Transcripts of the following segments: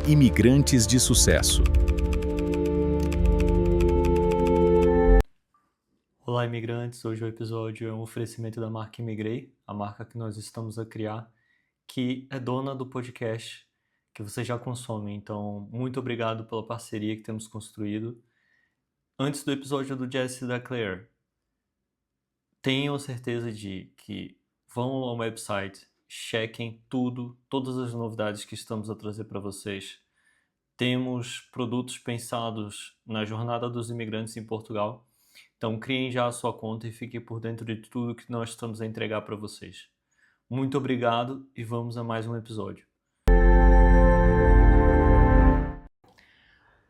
Imigrantes de Sucesso. Olá, imigrantes! Hoje o episódio é um oferecimento da marca Imigrei, a marca que nós estamos a criar, que é dona do podcast que você já consome. Então, muito obrigado pela parceria que temos construído. Antes do episódio do Jesse e da Claire, tenham certeza de que vão ao website, chequem tudo, todas as novidades que estamos a trazer para vocês. Temos produtos pensados na jornada dos imigrantes em Portugal. Então, criem já a sua conta e fiquem por dentro de tudo que nós estamos a entregar para vocês. Muito obrigado e vamos a mais um episódio.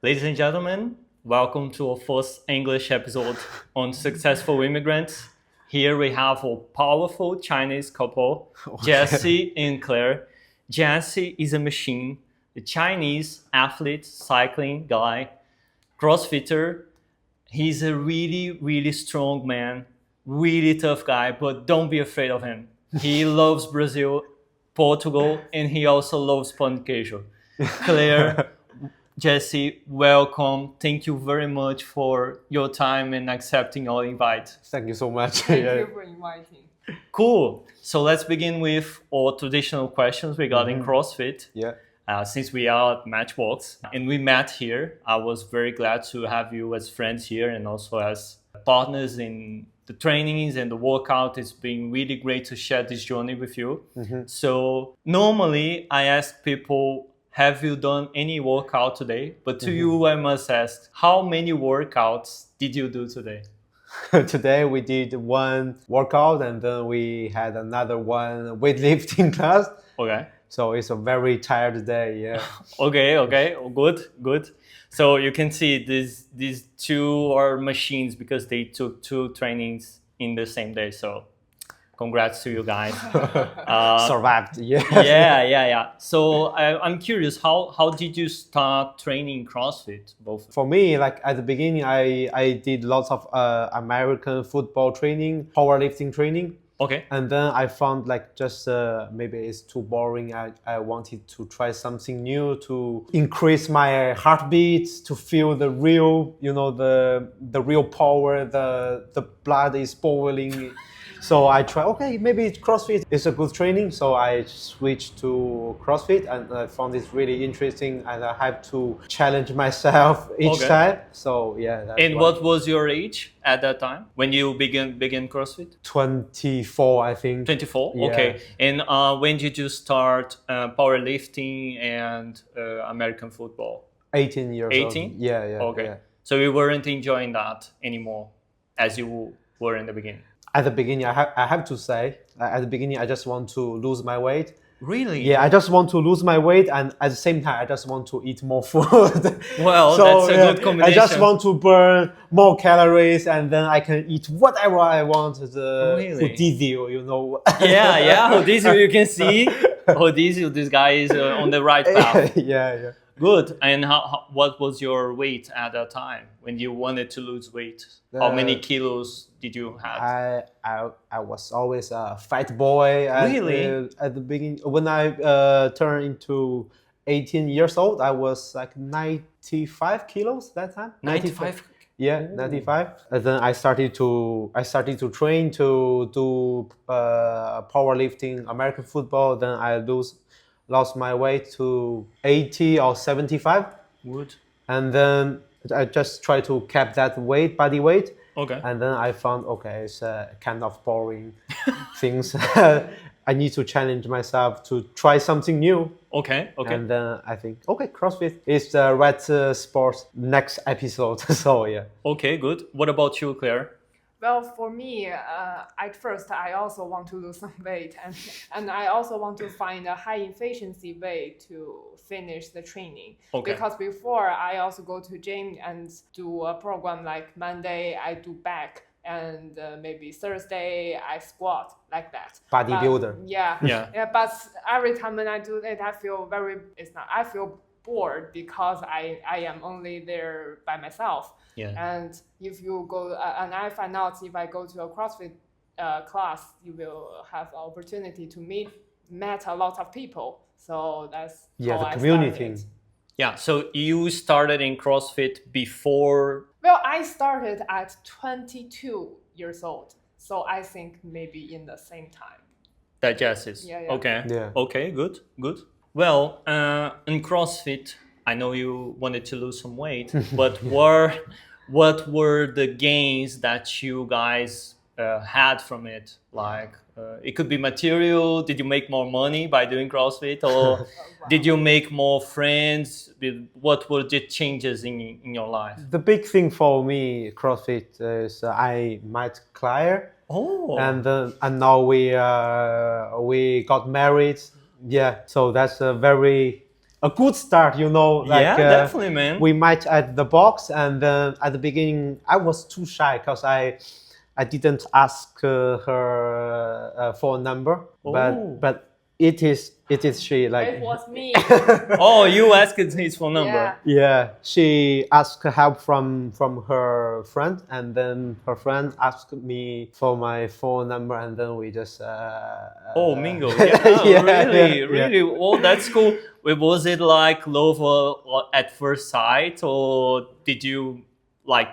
Ladies and gentlemen, welcome to our first English episode on successful immigrants. Here we have a powerful Chinese couple, Jesse and Claire. Jesse is a machine, a Chinese athlete, cycling guy, CrossFitter. He's a really, really strong man, really tough guy, but don't be afraid of him. He loves Brazil, Portugal, and he also loves pão de queijo. Claire, Jesse, welcome. Thank you very much for your time and accepting our invite. Thank you so much. Thank you for inviting. Cool. So let's begin with our traditional questions regarding CrossFit. Yeah. Since we are at Matchbox and we met here, I was very glad to have you as friends here and also as partners in the trainings and the workout. It's been really great to share this journey with you. So normally I ask people, have you done any workout today? But to you, I must ask, how many workouts did you do today? Today we did one workout and then we had another one weightlifting class. Okay. So it's a very tired day, yeah. Okay, good. So you can see these two are machines because they took two trainings in the same day. So congrats to you guys. Survived, yeah. Yeah. So I'm curious, how did you start training CrossFit? Both. For me, like at the beginning, I did lots of American football training, powerlifting training. Okay. And then I found like just maybe it's too boring. I wanted to try something new to increase my heartbeat, to feel the real, the real power, the blood is boiling. So I tried, okay, maybe CrossFit is a good training. So I switched to CrossFit and I found it really interesting and I have to challenge myself each time. So yeah. That's and what was your age at that time when you began CrossFit? 24, I think. 24? Yeah. Okay. And when did you start powerlifting and American football? 18 years 18? old. Yeah. Okay. Yeah. So you weren't enjoying that anymore as you were in the beginning? At the beginning, I have to say, at the beginning, I just want to lose my weight. Really? Yeah, I just want to lose my weight, and at the same time, I just want to eat more food. Well, that's a good combination. I just want to burn more calories, and then I can eat whatever I want. Really? Hodizio, Yeah. Hodizio, you can see. Hodizio, this guy is on the right path. Yeah. Good. And what was your weight at that time when you wanted to lose weight? How many kilos did you have? I was always a fat boy. Really? At the beginning, when I turned into 18 years old, I was like 95 kilos that time. 95? Yeah, 95. And then I started to train to do powerlifting, American football. Then I lost my weight to 80 or 75. Good. And then I just try to keep that body weight. Okay. And then I found, okay, it's kind of boring things. I need to challenge myself to try something new. Okay. And then I think, okay, CrossFit is the right sport next episode. So yeah. Okay, good. What about you, Claire? Well, for me, at first, I also want to lose some weight, and I also want to find a high efficiency way to finish the training. Okay. Because before, I also go to gym and do a program like Monday, I do back, and maybe Thursday, I squat, like that. Bodybuilder. Yeah. But every time when I do it, I feel bored because I am only there by myself. Yeah. And if you go, and I find out if I go to a CrossFit class, you will have an opportunity to meet a lot of people. So that's Yeah, how the I community. started. Yeah, so you started in CrossFit before. Well, I started at 22 years old, so I think maybe in the same time. Digestis. Yeah, yeah. Okay. Yeah. Okay, good, good. Well, in CrossFit, I know you wanted to lose some weight, but what were the gains that you guys had from it? Like, it could be material. Did you make more money by doing CrossFit, or did you make more friends? What were the changes in your life? The big thing for me, CrossFit, is I met Claire. Oh, And now we got married. Yeah, so that's a good start, you know. yeah, definitely, man. We met at the box, and at the beginning I was too shy because I didn't ask her phone number, Oh. but it is she, like. It was me. Oh, you asked his phone number. Yeah. Yeah, she asked help from her friend, and then her friend asked me for my phone number, and then we just Mingle. Yeah, really, yeah. really. Oh, that's cool. Wait, was it like love at first sight, or did you like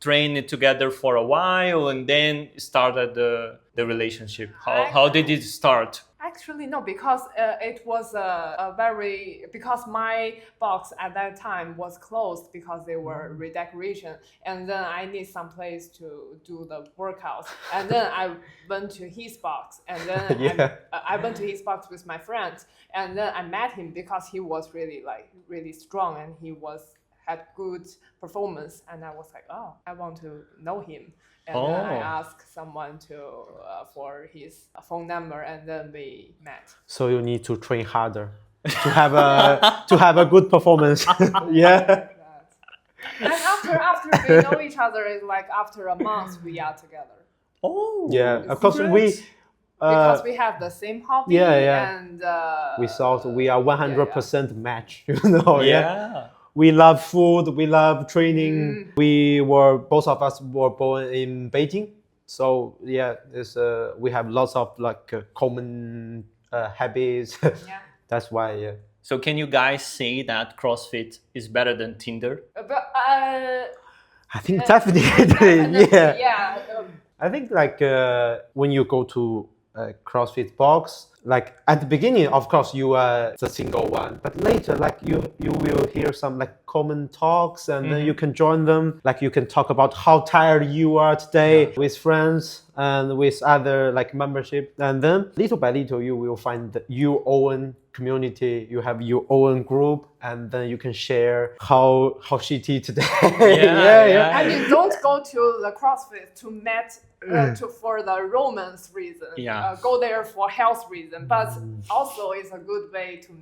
train it together for a while and then started the relationship? How did it start? Actually, no, because it was because my box at that time was closed because they were redecoration, and then I need some place to do the workouts, and then I went to his box, and then Yeah. I went to his box with my friends, and then I met him because he was really strong, and he had good performance, and I was like, oh, I want to know him. And then I asked someone for his phone number, and then we met. So you need to train harder to have a good performance. Yeah. And after we know each other, it's like after a month we are together. Oh, Yeah. Of course, Because we have the same hobby. yeah. And we thought we are 100% match. You know. yeah. We love food. We love training. Both of us were born in Beijing, so yeah, we have lots of common habits. Yeah. That's why. Yeah. So can you guys say that CrossFit is better than Tinder? But I think definitely. Yeah. Yeah. I think when you go to a CrossFit box, like at the beginning, of course, you are the single one, but later, like you will hear some like common talks, and then you can join them. Like you can talk about how tired you are today with friends and with other like membership, and then little by little, you will find your own community. You have your own group, and then you can share how shitty today. Yeah. And you don't go to the CrossFit to meet for the romance reason. Yeah. Go there for health reason, but also it's a good way to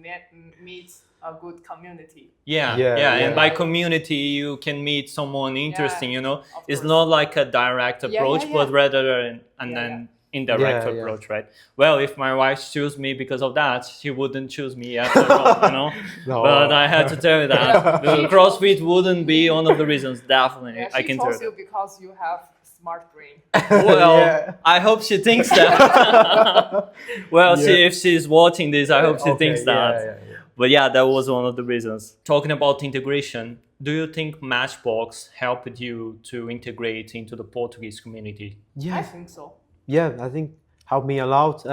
meet a good community. Yeah. Yeah. And by community, you can meet someone interesting. You know, Of it's course. not like a direct approach, yeah. but rather an indirect Yeah, approach, right? Well, if my wife chose me because of that, she wouldn't choose me after all, you know. No. But I had to tell you that the CrossFit wouldn't be one of the reasons. Definitely, Yeah, I she can tell chose you. you because you have smart brain. Well, Yeah. I hope she thinks that. Well, if she's watching this, I hope she thinks that. Yeah. But yeah, that was one of the reasons. Talking about integration, do you think Matchbox helped you to integrate into the Portuguese community? Yeah. I think so. Yeah, I think helped me a lot,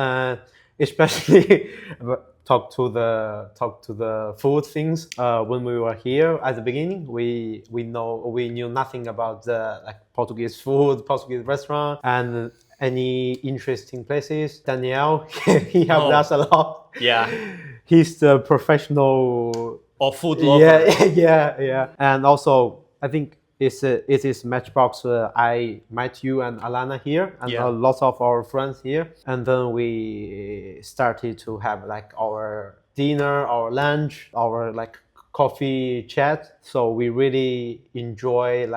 especially talk to the food things. When we were here at the beginning, we knew nothing about the Portuguese food, Portuguese restaurant, and any interesting places. Danielle, he helped us a lot. Yeah. He's the professional. Or food lover. Yeah. And also, I think it is Matchbox. I met you and Alana here, and lots of our friends here. And then we started to have our dinner, our lunch, our coffee chat. So we really enjoy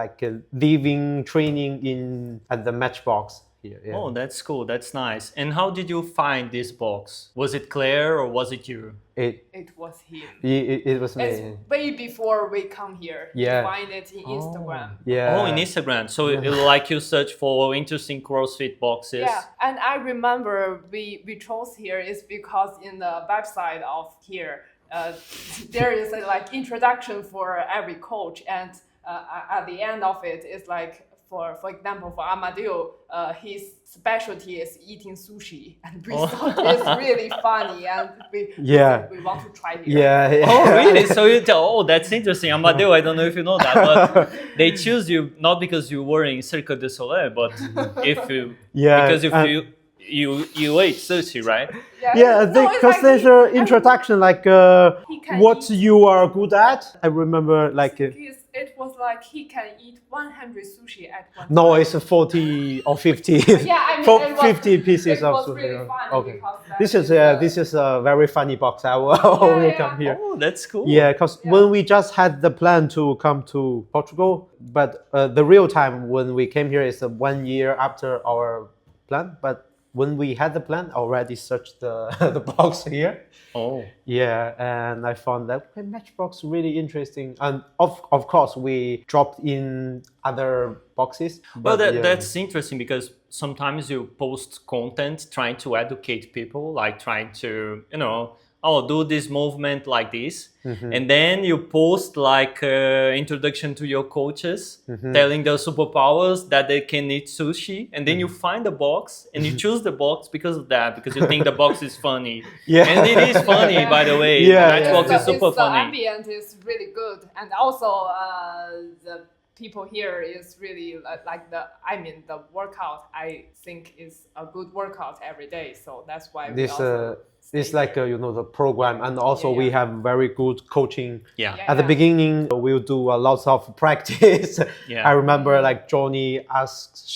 living training at the Matchbox here. Yeah. Oh, that's cool. That's nice. And how did you find this box? Was it Claire or was it you? It was him. It was me. It's way before we come here. Yeah. You find it in Instagram. Yeah. Oh, in Instagram. So you search for interesting CrossFit boxes. Yeah, and I remember we chose here is because in the website of here, there is a like introduction for every coach, and at the end of it is like for example for Amadeo, his specialty is eating sushi, and we thought it's really funny, and we want to try it. Yeah. Oh, really? So you tell, oh, that's interesting. Amadeo, I don't know if you know that, but they choose you not because you were in Cirque du Soleil, but if you, because if you ate sushi, right? Because there's an introduction like what you are good at. I remember like it was like he can eat 100 sushi at one time. No, it's 40 or 50. Yeah, I mean, 50 pieces of was sushi. really funny Okay. because This is a very funny box. I will come here. Oh, that's cool. Yeah, because when we just had the plan to come to Portugal, but the real time when we came here is 1 year after our plan. But when we had the plan, I already searched the box here. Oh. Yeah, and I found that Matchbox really interesting. And of course, we dropped in other boxes. Well, that's interesting because sometimes you post content trying to educate people, like trying to, do this movement like this. Mm-hmm. And then you post like introduction to your coaches, telling their superpowers that they can eat sushi. And then you find the box and you choose the box because of that, because you think the box is funny. Yeah. And it is funny, by the way. Matchbox is super funny. The ambient is really good. And also the people here is really like the workout, I think is a good workout every day. So that's why it's like the program, and also we have very good coaching. At the Yeah. beginning, we'll do a lot of practice. I remember like Johnny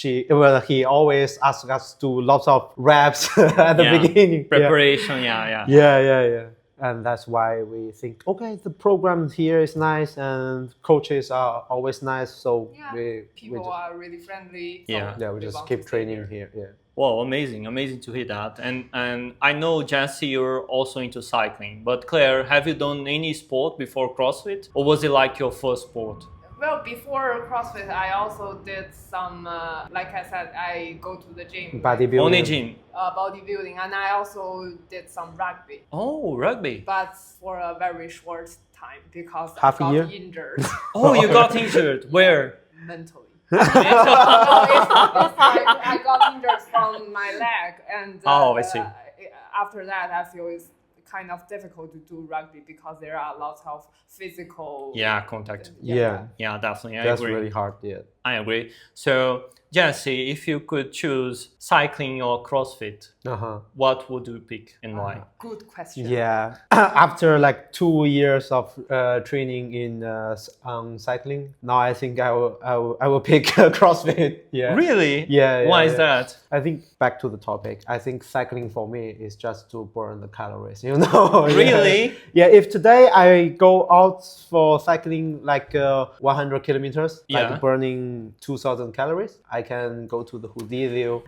he always asks us to do lots of reps at the beginning. Preparation, Yeah. And that's why we think, okay, the program here is nice and coaches are always nice. So people are really friendly. So we just keep training here. Yeah. Wow, amazing to hear that. And I know, Jesse, you're also into cycling. But Claire, have you done any sport before CrossFit? Or was it like your first sport? Well, before CrossFit, I also did some, like I said, I go to the gym. Bodybuilding. Only gym? Bodybuilding, and I also did some rugby. Oh, rugby. But for a very short time because Half I a year? got injured. Oh, you got injured. Where? Mentally. It's like I got injured from my leg, and I see. After that, I feel it's kind of difficult to do rugby because there are lots of physical contact. Yeah, definitely. That's agree. really hard. Yeah, I agree. So, Jesse, if you could choose cycling or CrossFit, what would you pick and why? Good question. Yeah, after like 2 years of training in cycling, now I think I will pick CrossFit. Yeah. Really? Yeah. Why is that? I think back to the topic. I think cycling for me is just to burn the calories. Really? Yeah. If today I go out for cycling like 100 kilometers, like burning 2,000 calories, I can go to the Hudilio.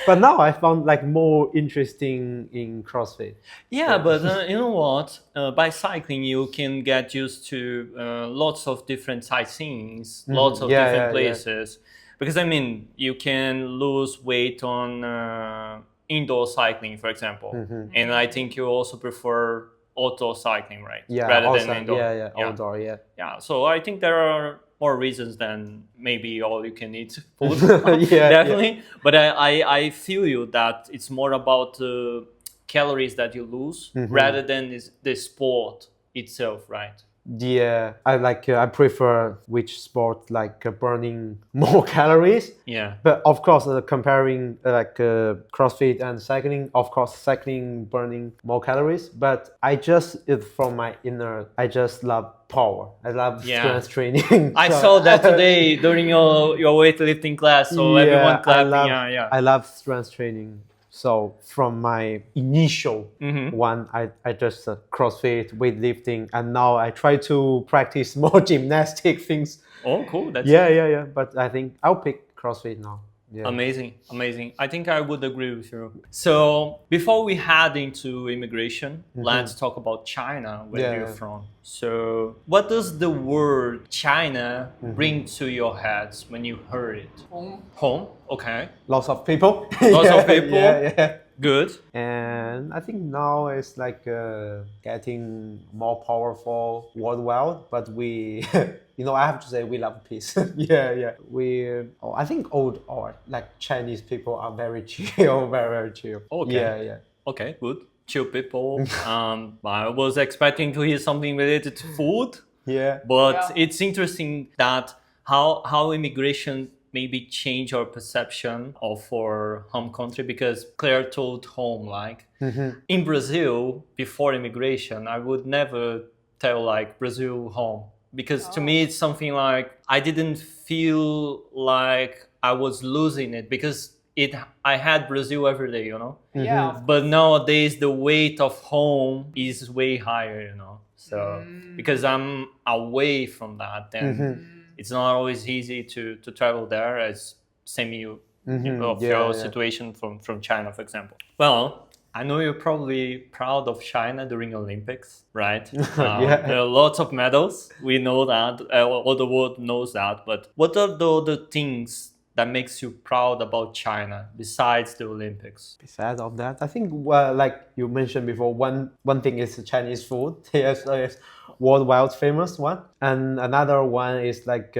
But now I found like more interesting in CrossFit. Yeah, but you know what? By cycling, you can get used to lots of different sightseeings, lots of different places. Yeah. Because I mean, you can lose weight on indoor cycling, for example. And I think you also prefer outdoor cycling, right? Yeah, rather than indoor. Outdoor. Yeah. So I think there are more reasons than maybe all you can eat food. Definitely. Yeah. But I feel you that it's more about the calories that you lose rather than the sport itself, right? Yeah, I prefer which sport like burning more calories. Yeah. But of course, comparing CrossFit and cycling, of course, cycling burning more calories. But from my inner, I just love power. I love strength training. I saw that today during your weightlifting class. So everyone clapping. I love strength training. So from my initial one, I just CrossFit, weightlifting, and now I try to practice more gymnastic things. Oh, cool. That's yeah. But I think I'll pick CrossFit now. Yeah. Amazing. I think I would agree with you. So before we head into immigration, let's talk about China, where you're from. So what does the word China bring to your heads when you heard it? Home. Home? Okay. Lots of people. Lots of people. Yeah. Good. And I think now it's like getting more powerful worldwide. But we, I have to say we love peace. Yeah. I think old or like Chinese people are very chill, very chill. Okay. Yeah. Okay, good. Chill people. I was expecting to hear something related to food, Yeah. but it's interesting that how immigration maybe change our perception of our home country, because Claire told home, like in Brazil before immigration, I would never tell like Brazil home, because to me it's something like I didn't feel like I was losing it, because I had Brazil every day, Yeah. of But nowadays the weight of home is way higher, So because I'm away from that, then it's not always easy to travel there, as same of your situation from China, for example. Well, I know you're probably proud of China during Olympics, right? There are lots of medals. We know that, all the world knows that. But what are the other things that makes you proud about China besides the Olympics? Besides of that, I think like you mentioned before, one thing is Chinese food. Yes, it's worldwide famous one, and another one is like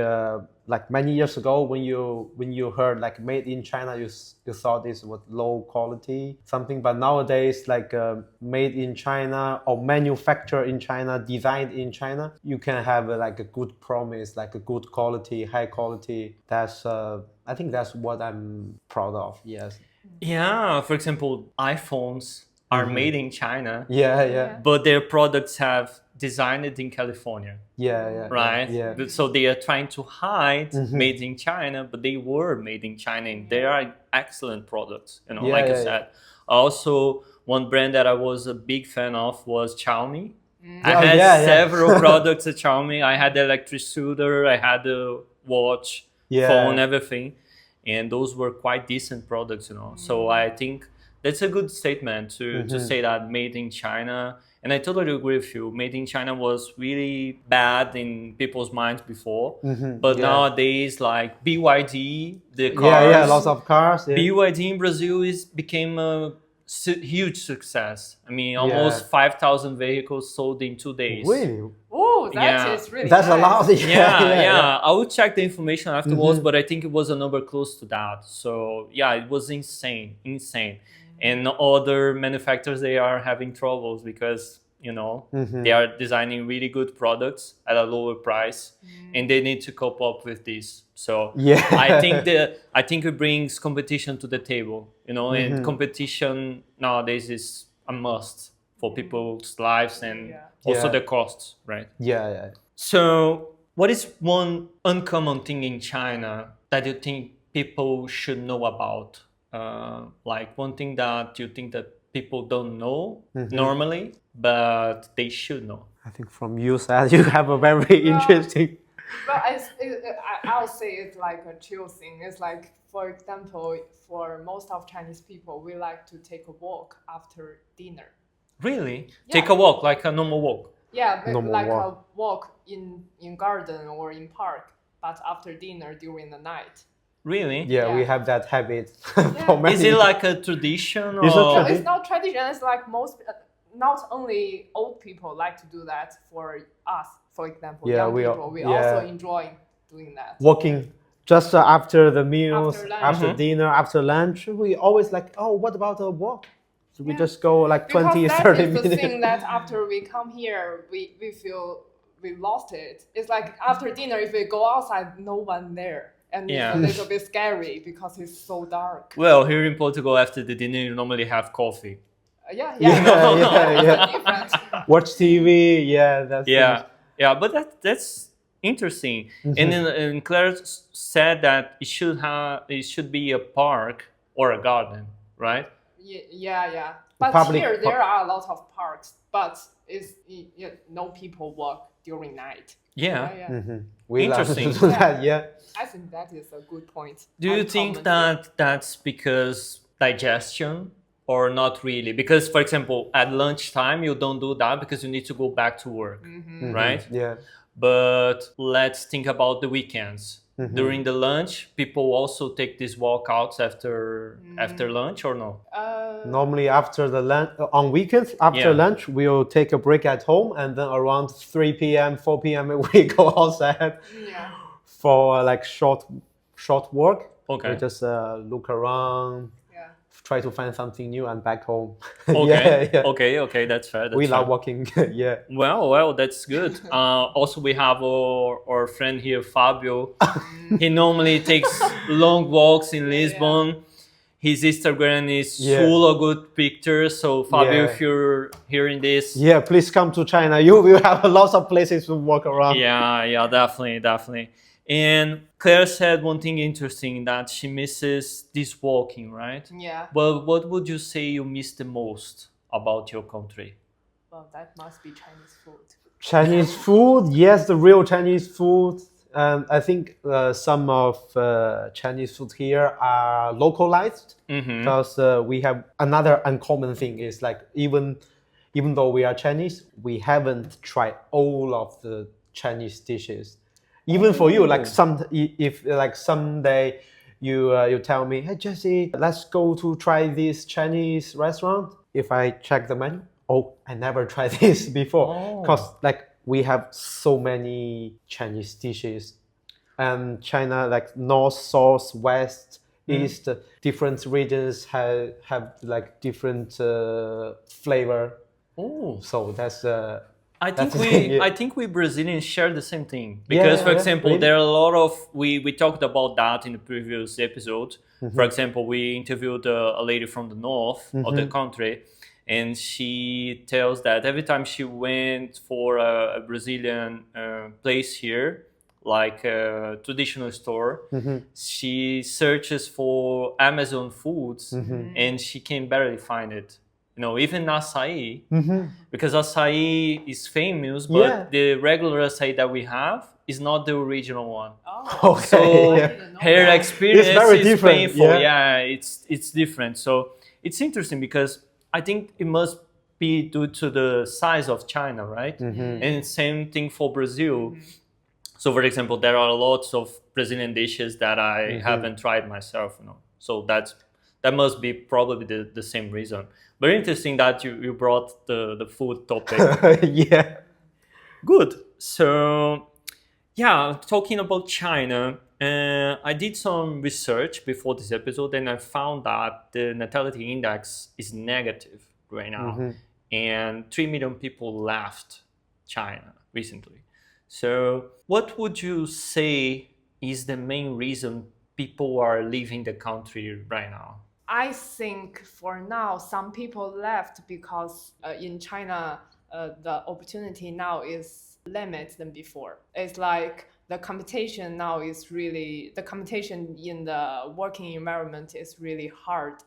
many years ago when you heard like made in China, you thought this was low quality something, but nowadays like made in China or manufactured in China, designed in China, you can have like a good promise, like a good quality, high quality. That's I think that's what I'm proud of. Yes. Yeah, for example, iPhones are made in China, Yeah. but their products have designed it in California. Yeah. Right? Yeah. So they are trying to hide made in China, but they were made in China, and they are excellent products, like I said. Also, one brand that I was a big fan of was Xiaomi. I had several products at Xiaomi. I had the electric scooter, I had the watch, phone, everything. And those were quite decent products, So I think that's a good statement to say that made in China. And I totally agree with you. Made in China was really bad in people's minds before. But nowadays, like BYD, the cars. Lots of cars. Yeah. BYD in Brazil became a huge success. I mean, almost 5,000 vehicles sold in 2 days. Really? Oh, that is really That's nice. a lot. Yeah. I will check the information afterwards, but I think it was a number close to that. So yeah, it was insane. And other manufacturers, they are having troubles because they are designing really good products at a lower price, and they need to cope up with this. So I think it brings competition to the table, and competition nowadays is a must for people's lives and also the costs, right? Yeah. So what is one uncommon thing in China that you think people should know about? Like one thing that you think that people don't know normally, but they should know. I think from your side, you have a very interesting. But I'll say it's like a chill thing. It's like, for example, for most of Chinese people, we like to take a walk after dinner. Really? Yeah. Take a walk, like a normal walk? Yeah, but Normal like walk. a walk in garden or in park, but after dinner during the night. Really? Yeah, we Yeah. have that habit. Yeah. For many. Is it like a tradition? It's a or... tradition. It's not tradition. It's like not only old people like to do that. For us, for example, Yeah, young we people, we yeah. also enjoy doing that. Walking just after the meals, After lunch. after dinner, after lunch, we always like, oh, what about a walk? So we Yeah. just go like 20, Because 30 that is the minutes. thing that after we come here, we feel we lost it. It's like after dinner, if we go outside, no one there. And Yeah. it's a little bit scary because it's so dark. Well, here in Portugal, after the dinner, you normally have coffee. Yeah. Yeah. Watch TV, that's Yeah, but that's interesting. And Claire said that it should be a park or a garden, right? Yeah. But Public here park. there are a lot of parks, but no people walk during night. Yeah. We love to Interesting. do that, yeah. I think that is a good point. Do you think that that's because digestion, or not really? Because, for example, at lunchtime, you don't do that because you need to go back to work, right? Yeah. But let's think about the weekends. During the lunch, people also take these walkouts after lunch, or no? Normally after the lunch, on weekends, after lunch, we'll take a break at home, and then around 3 p.m., 4 p.m., we go outside for like short work. Okay. We just look around, try to find something new, and back home. Okay. Yeah. Okay, that's fair. We love walking. Yeah. Well, that's good. Also, we have our friend here, Fabio. He normally takes long walks in Lisbon. His Instagram is full of good pictures. So, Fabio, if you're hearing this, please come to China. You will have lots of places to walk around. Yeah, definitely. And Claire said one thing interesting, that she misses this walking, right? Yeah. Well, what would you say you miss the most about your country? Well, that must be Chinese food. Chinese food, yes, the real Chinese food. I think some of Chinese food here are localized because we have another uncommon thing is like even though we are Chinese, we haven't tried all of the Chinese dishes. Even for you, like if like someday you tell me, hey Jesse, let's go to try this Chinese restaurant. If I check the menu, I never tried this before, because like we have so many Chinese dishes, and China, like north, south, west, east, different regions have like different flavor. So that's. I think we Brazilians share the same thing, because for example, there are a lot of we talked about that in the previous episode. For example, we interviewed a lady from the north of the country, and she tells that every time she went for a Brazilian place here, like a traditional store, she searches for Amazon foods, and she can barely find it. You know, even acai, because acai is famous, but the regular acai that we have is not the original one. So her experience is painful. Yeah, it's different. So it's interesting because I think it must be due to the size of China, right? And same thing for Brazil. So, for example, there are lots of Brazilian dishes that I haven't tried myself. You know, so that must be probably the same reason. Very interesting that you brought the food topic. Good. So, talking about China, I did some research before this episode, and I found that the natality index is negative right now. And 3 million people left China recently. So, what would you say is the main reason people are leaving the country right now? I think for now, some people left because in China, the opportunity now is limited than before. It's like the competition now is really, the competition in the working environment is really hard.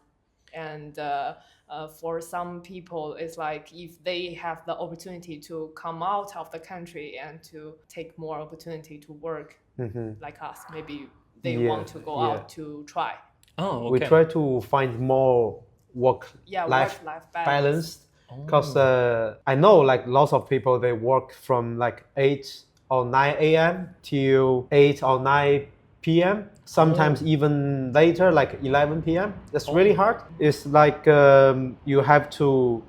And for some people, it's like if they have the opportunity to come out of the country and to take more opportunity to work like us, maybe they want to go out to try. We try to find more work-life balance, because I know like lots of people, they work from like 8 or 9 a.m. till 8 or 9 p.m. Sometimes even later, like 11 p.m. That's really hard. It's like sometimes you have to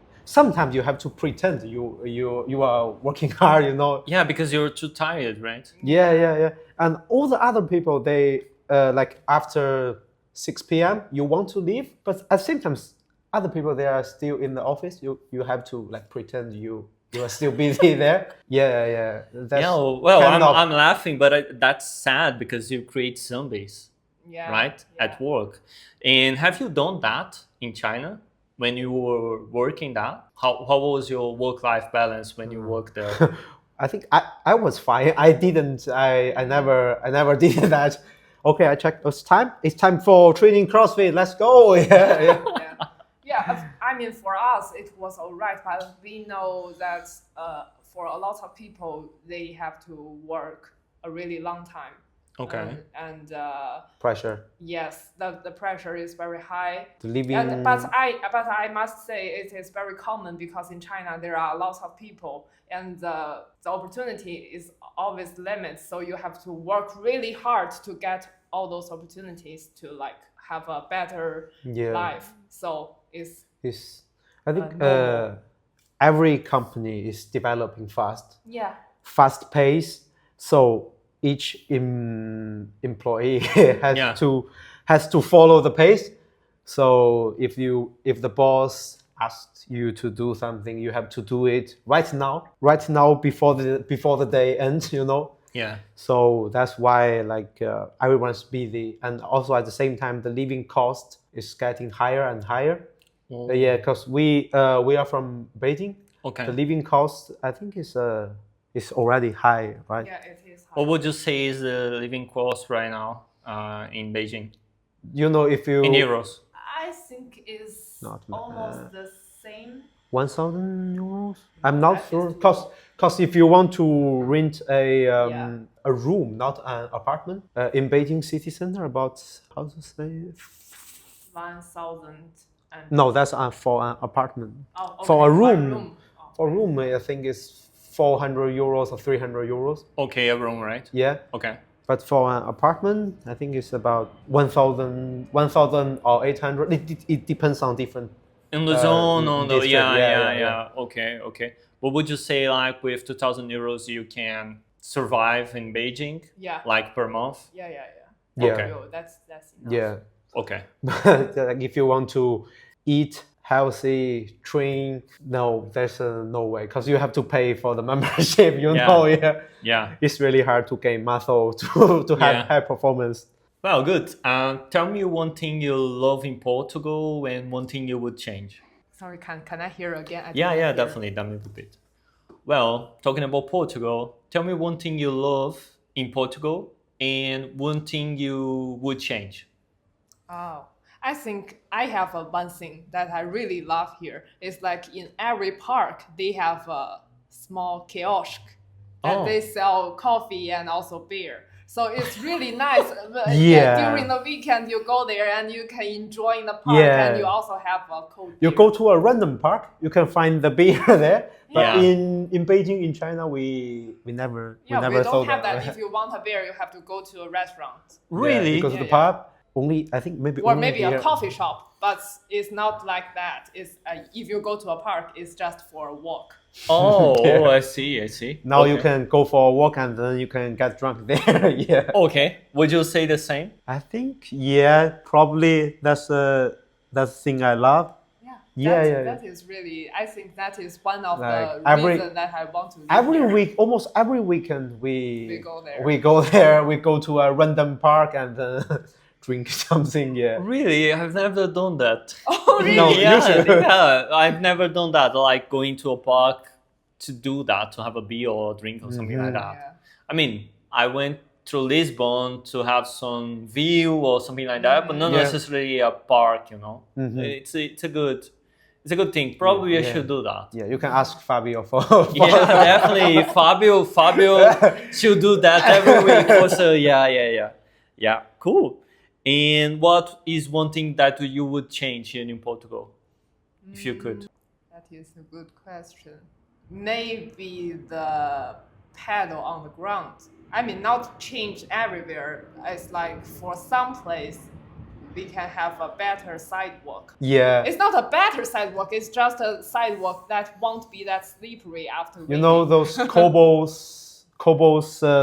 pretend you are working hard, you know. Yeah, because you're too tired, right? Yeah. And all the other people, they like after 6 p.m. you want to leave, but at the same time, other people, they are still in the office. You have to like pretend you are still busy there. I'm laughing, but that's sad because you create zombies, right? At work. And have you done that in China when you were working that? How was your work-life balance when you worked there? I think I was fine. I never did that. Okay, I checked. It's time for training CrossFit. Let's go. I mean, for us, it was all right, but we know that for a lot of people, they have to work a really long time. Okay. And Pressure. yes, the pressure is very high. The living. But I must say it is very common because in China there are lots of people and the opportunity is always limited. So you have to work really hard to get all those opportunities to like have a better life. So it's I think normal. every company is developing fast. Yeah. Fast pace. So each employee has to follow the pace. So if the boss asks you to do something, you have to do it right now before the day ends. Yeah. So that's why everyone's busy, and also at the same time the living cost is getting higher and higher. Yeah, because we are from Beijing. Okay. The living cost I think is already high, right? Yeah, it is high. What would you say is the living cost right now in Beijing? If you In euros? I think it's Not almost the same. 1,000 euros. I'm not sure because if you want to rent a room, not an apartment, in Beijing city center, about how to say 1,000 and no, that's for an apartment. oh, okay, For a one room. Oh, For a room, I think it's 400 euros or 300 euros. Okay, a room, right? Yeah. Okay. But for an apartment, I think it's about 1,000 or 800. It depends on different. In the zone, on the district, yeah. Okay. What would you say like with 2,000 euros you can survive in Beijing? Yeah. Like per month? Yeah. Yeah. Yo, that's enough. Yeah. Okay. But like if you want to eat healthy, train, no, there's no way because you have to pay for the membership. Yeah. It's really hard to gain muscle to have high performance. Well, good. Tell me one thing you love in Portugal and one thing you would change. Sorry, can I hear again? Definitely. Let me repeat. Well, talking about Portugal, tell me one thing you love in Portugal and one thing you would change. Oh, I think I have one thing that I really love here. It's like in every park they have a small kiosk and they sell coffee and also beer. So it's really nice. During the weekend you go there and you can enjoy in the park and you also have a cold beer. You go to a random park, you can find the beer there. But in Beijing, in China, we never we don't have that. If you want a beer, you have to go to a restaurant. Really? Because the pub only, I think maybe or only maybe beer. A coffee shop, but it's not like that. It's if you go to a park, it's just for a walk. Oh, I see. Now you can go for a walk and then you can get drunk there. Okay. Would you say the same? I think probably that's the thing I love. That is really. I think that is one of the reasons that I want to live here. Almost every weekend we go there. We go there. We go to a random park and drink something. Yeah. Really, I've never done that. Oh, really? No, I've never done that. Like going to a park to do that, to have a beer or a drink or something like that. Yeah. I mean, I went to Lisbon to have some view or something like that, but not necessarily a park. It's a good thing. Probably I should do that. Yeah, you can ask Fabio for definitely. Fabio should do that every week for sure. Yeah. Cool. And what is one thing that you would change here in Portugal, if you could? That is a good question. Maybe the pedal on the ground. I mean, not change everywhere. It's like for some place, we can have a better sidewalk. Yeah. It's not a better sidewalk. It's just a sidewalk that won't be that slippery after. You know those cobbles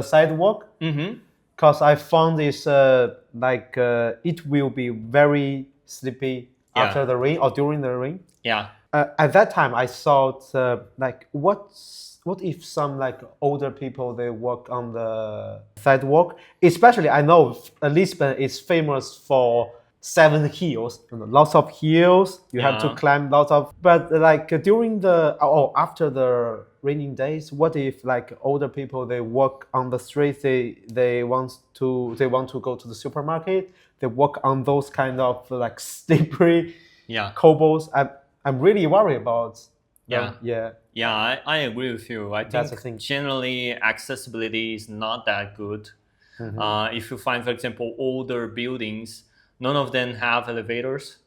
sidewalk. Mm-hmm. Because I found it's it will be very sleepy after the rain or during the rain. Yeah. At that time, I thought what if some older people they walk on the sidewalk? Especially I know Lisbon is famous for 7 hills, lots of hills. You have to climb lots of. But during after the raining days, what if older people they walk on the street? They want to go to the supermarket. They walk on those kind of slippery cobbles. I'm really worried about. I agree with you. I That's the think thing. generally accessibility is not that good. If you find, for example, older buildings, none of them have elevators.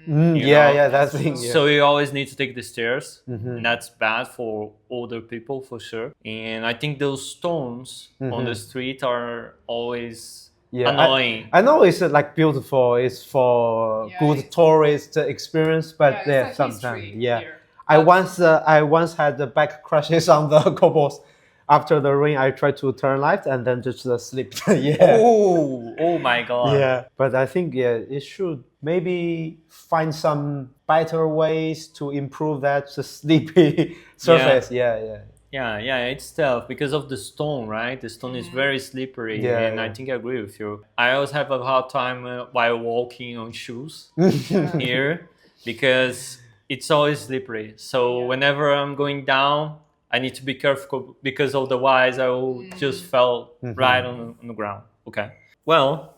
That's the thing. Yeah. So you always need to take the stairs, and that's bad for older people for sure. And I think those stones on the street are always annoying. I know it's like beautiful. It's for good tourist experience, but it's a sometimes history here. I once had the back crashes on the cobbles. After the rain, I tried to turn left and then just sleep. Oh my God. Yeah, but I think it should maybe find some better ways to improve that sleepy surface. Yeah, it's tough because of the stone, right? The stone is very slippery, and I think I agree with you. I always have a hard time while walking on shoes here because it's always slippery. So whenever I'm going down, I need to be careful because otherwise I will just fall right on the ground. Okay. Well,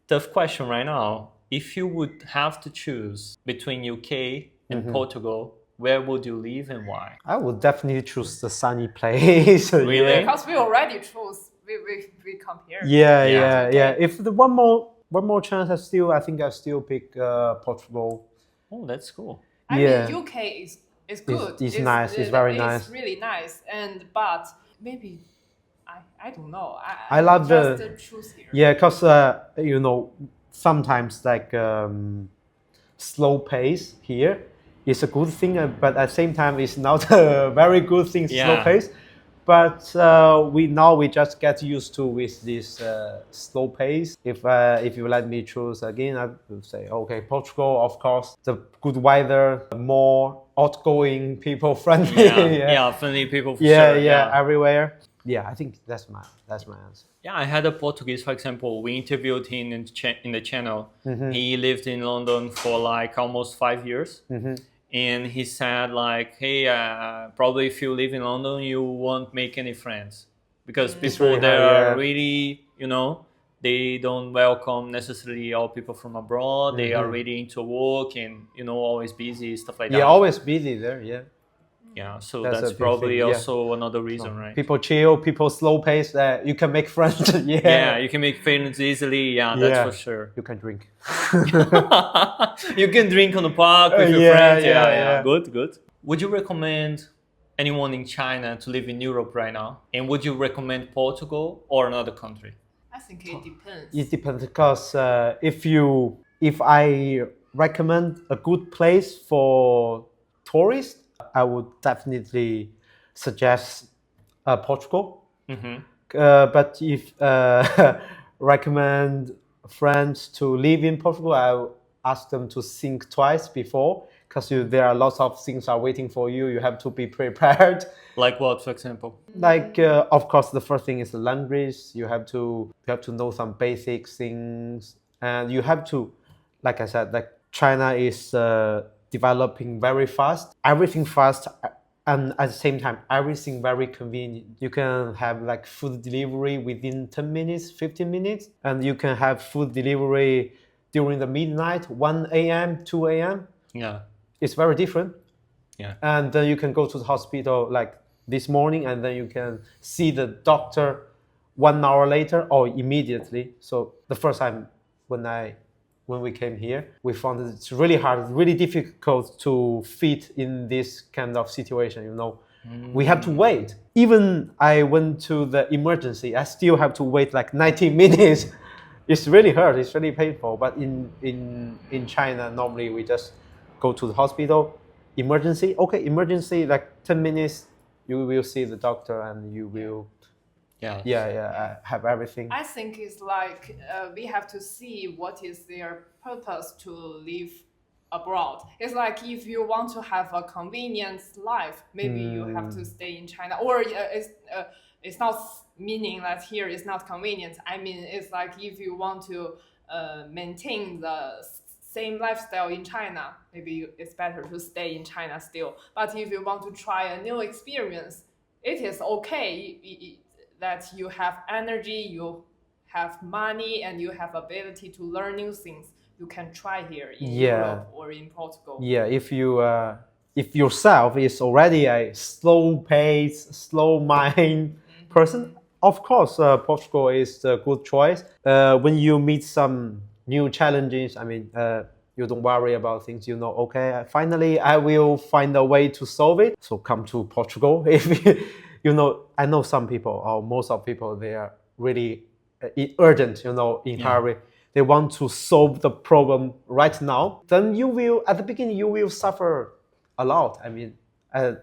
tough question right now. If you would have to choose between UK and Portugal, where would you live and why? I would definitely choose the sunny place. Really? Because we already chose, we come here. Yeah. If the one more chance, I think I still pick Portugal. Oh, that's cool. I mean, UK is good. It's nice. It's very nice. It's really nice. But maybe I don't know. I love just choose here. Yeah, because sometimes like slow pace here is a good thing, but at the same time it's not a very good thing. Slow pace. But we just get used to with this slow pace. If you let me choose again, I would say okay, Portugal, of course. The good weather, more outgoing people, friendly. Friendly people for sure. Everywhere. Yeah, I think that's my answer. Yeah, I had a Portuguese, for example. We interviewed him in the channel. He lived in London for like almost 5 years. And he said like, hey, probably if you live in London, you won't make any friends. Because people really there hard, are really, they don't welcome necessarily all people from abroad. They are really into work and, always busy, stuff like that. Yeah, always busy there, Yeah, so that's probably also another reason, right? People chill, people slow pace. You can make friends. Yeah, you can make friends easily. Yeah, that's for sure. You can drink. You can drink on the park with your friends. Yeah. Good. Would you recommend anyone in China to live in Europe right now? And would you recommend Portugal or another country? I think it depends. It depends because if I recommend a good place for tourists, I would definitely suggest Portugal. But if recommend friends to live in Portugal, I ask them to think twice before because there are lots of things are waiting for you. You have to be prepared. Like what, for example? Like of course, the first thing is the language. You have to know some basic things, and you have to, like I said, like China is developing very fast, everything fast, and at the same time, everything very convenient. You can have like food delivery within 10 minutes, 15 minutes, and you can have food delivery during the midnight, 1 a.m., 2 a.m. Yeah. It's very different. Yeah. And then you can go to the hospital like this morning, and then you can see the doctor 1 hour later or immediately. So the first time when we came here, we found that it's really hard, really difficult to fit in this kind of situation, We have to wait. Even I went to the emergency, I still have to wait like 90 minutes. It's really hard, it's really painful. But in China, normally we just go to the hospital, emergency, like 10 minutes, you will see the doctor and you will have everything. I think it's like we have to see what is their purpose to live abroad. It's like if you want to have a convenient life, maybe you have to stay in China. Or it's not meaning that here is not convenient. I mean, it's like if you want to maintain the same lifestyle in China, maybe it's better to stay in China still. But if you want to try a new experience, it is okay that you have energy, you have money, and you have ability to learn new things. You can try here in Europe or in Portugal. Yeah, if yourself is already a slow pace, slow mind person, of course, Portugal is a good choice. When you meet some new challenges, I mean, you don't worry about things. You know, okay, finally I will find a way to solve it. So come to Portugal. If you know, I know some people, or most of people, they are really urgent. You know, in hurry. They want to solve the problem right now. Then you will, at the beginning, you will suffer a lot. I mean,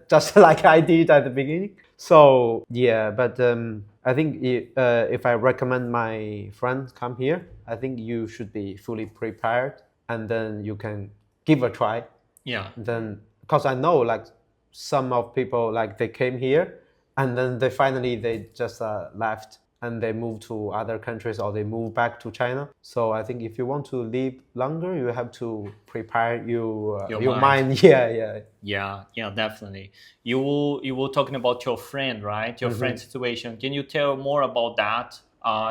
just like I did at the beginning. So yeah, but I think if I recommend my friend come here, I think you should be fully prepared, and then you can give a try. Yeah. Then, because I know like some of people, like they came here, and then they just left, and they move to other countries, or they move back to China. So I think if you want to live longer, you have to prepare your mind. Yeah, definitely. You were talking about your friend, right? Your friend situation. Can you tell more about that?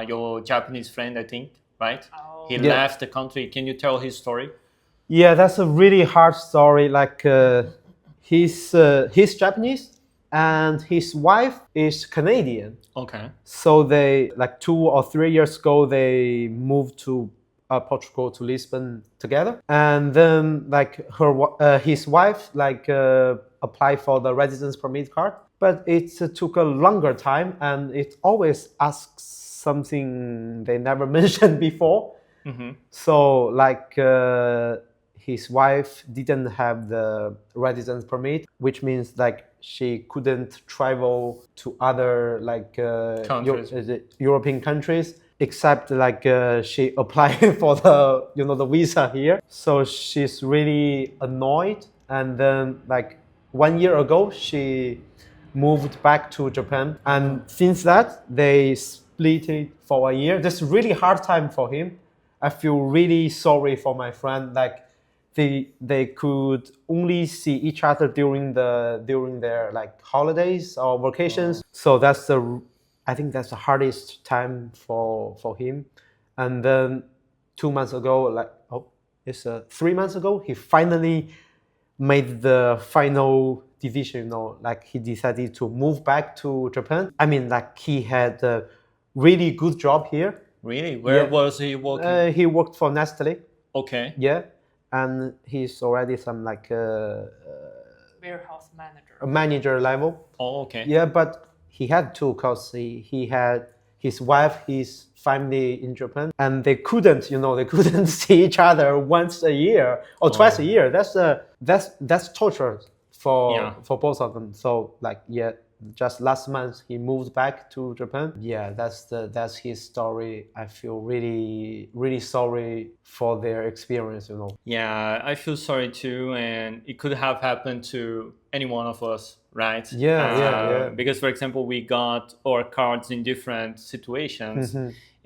Your Japanese friend, I think, right? Oh. He left the country. Can you tell his story? Yeah, that's a really hard story. Like he's Japanese, and his wife is Canadian. Okay. So they, like 2 or 3 years ago, they moved to Portugal, to Lisbon together. And then like his wife applied for the residence permit card, but it took a longer time, and it always asks something they never mentioned before. So like his wife didn't have the residence permit, which means like she couldn't travel to other like European countries, except like she applied for the visa here. So she's really annoyed. And then like 1 year ago, she moved back to Japan, and since that they split it for a year. That's a really hard time for him. I feel really sorry for my friend. Like they could only see each other during their like holidays or vacations. So I think that's the hardest time for him. And then 2 months ago, 3 months ago, he finally made the final decision. Like he decided to move back to Japan. I mean, like he had a really good job here. Really? Where was he working? He worked for Nestle. Okay. Yeah, and he's already some like Warehouse manager. a manager level. Oh, okay. Yeah, but he had to, because he had his wife, his family in Japan, and they couldn't see each other once a year or twice a year. That's torture for both of them. So like just last month he moved back to Japan. Yeah, that's his story. I feel really, really sorry for their experience. Yeah, I feel sorry too, and it could have happened to any one of us, right? Yeah. Because for example, we got our cards in different situations,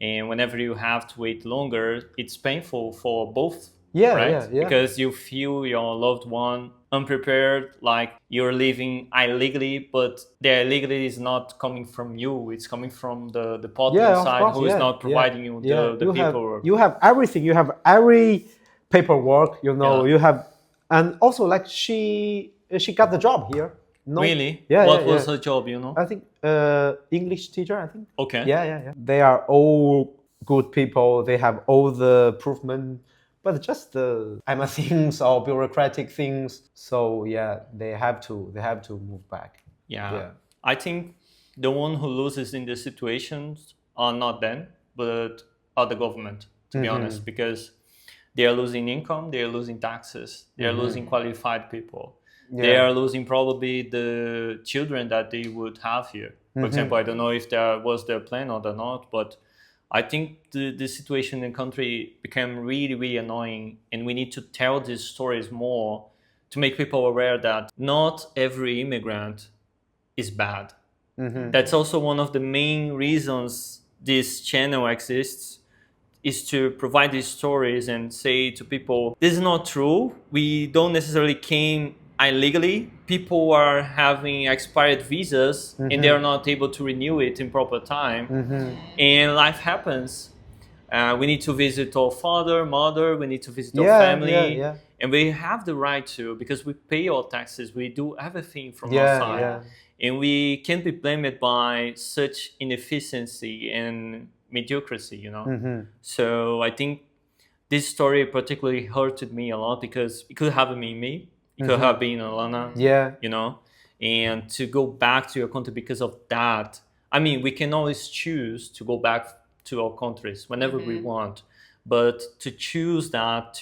and whenever you have to wait longer, it's painful for both. Right? Yeah. Because you feel your loved one unprepared, like you're living illegally, but the illegally is not coming from you, it's coming from the Portugal side, who is not providing you the paperwork. You have everything, you have every paperwork, you have, and also like she got the job here. Really? What was her job, I think English teacher, I think. Okay. Yeah. They are all good people, they have all the improvement, but just the things or bureaucratic things. So yeah, they have to move back. Yeah. I think the one who loses in the situations are not them, but are the government, to be honest, because they are losing income, they are losing taxes, they are losing qualified people. Yeah. They are losing probably the children that they would have here. For example, I don't know if that was their plan or not, but I think the situation in the country became really, really annoying, and we need to tell these stories more to make people aware that not every immigrant is bad. That's also one of the main reasons this channel exists, is to provide these stories and say to people, this is not true. We don't necessarily came illegally. People are having expired visas and they are not able to renew it in proper time. And life happens. We need to visit our father, mother, we need to visit our family. And we have the right to, because we pay our taxes, we do everything from our side. And we can't be blamed by such inefficiency and mediocrity, you know. So I think this story particularly hurted me a lot because it could have been me, it could have been Alana, you know. And to go back to your country because of that, I mean, we can always choose to go back to our countries whenever we want, but to choose that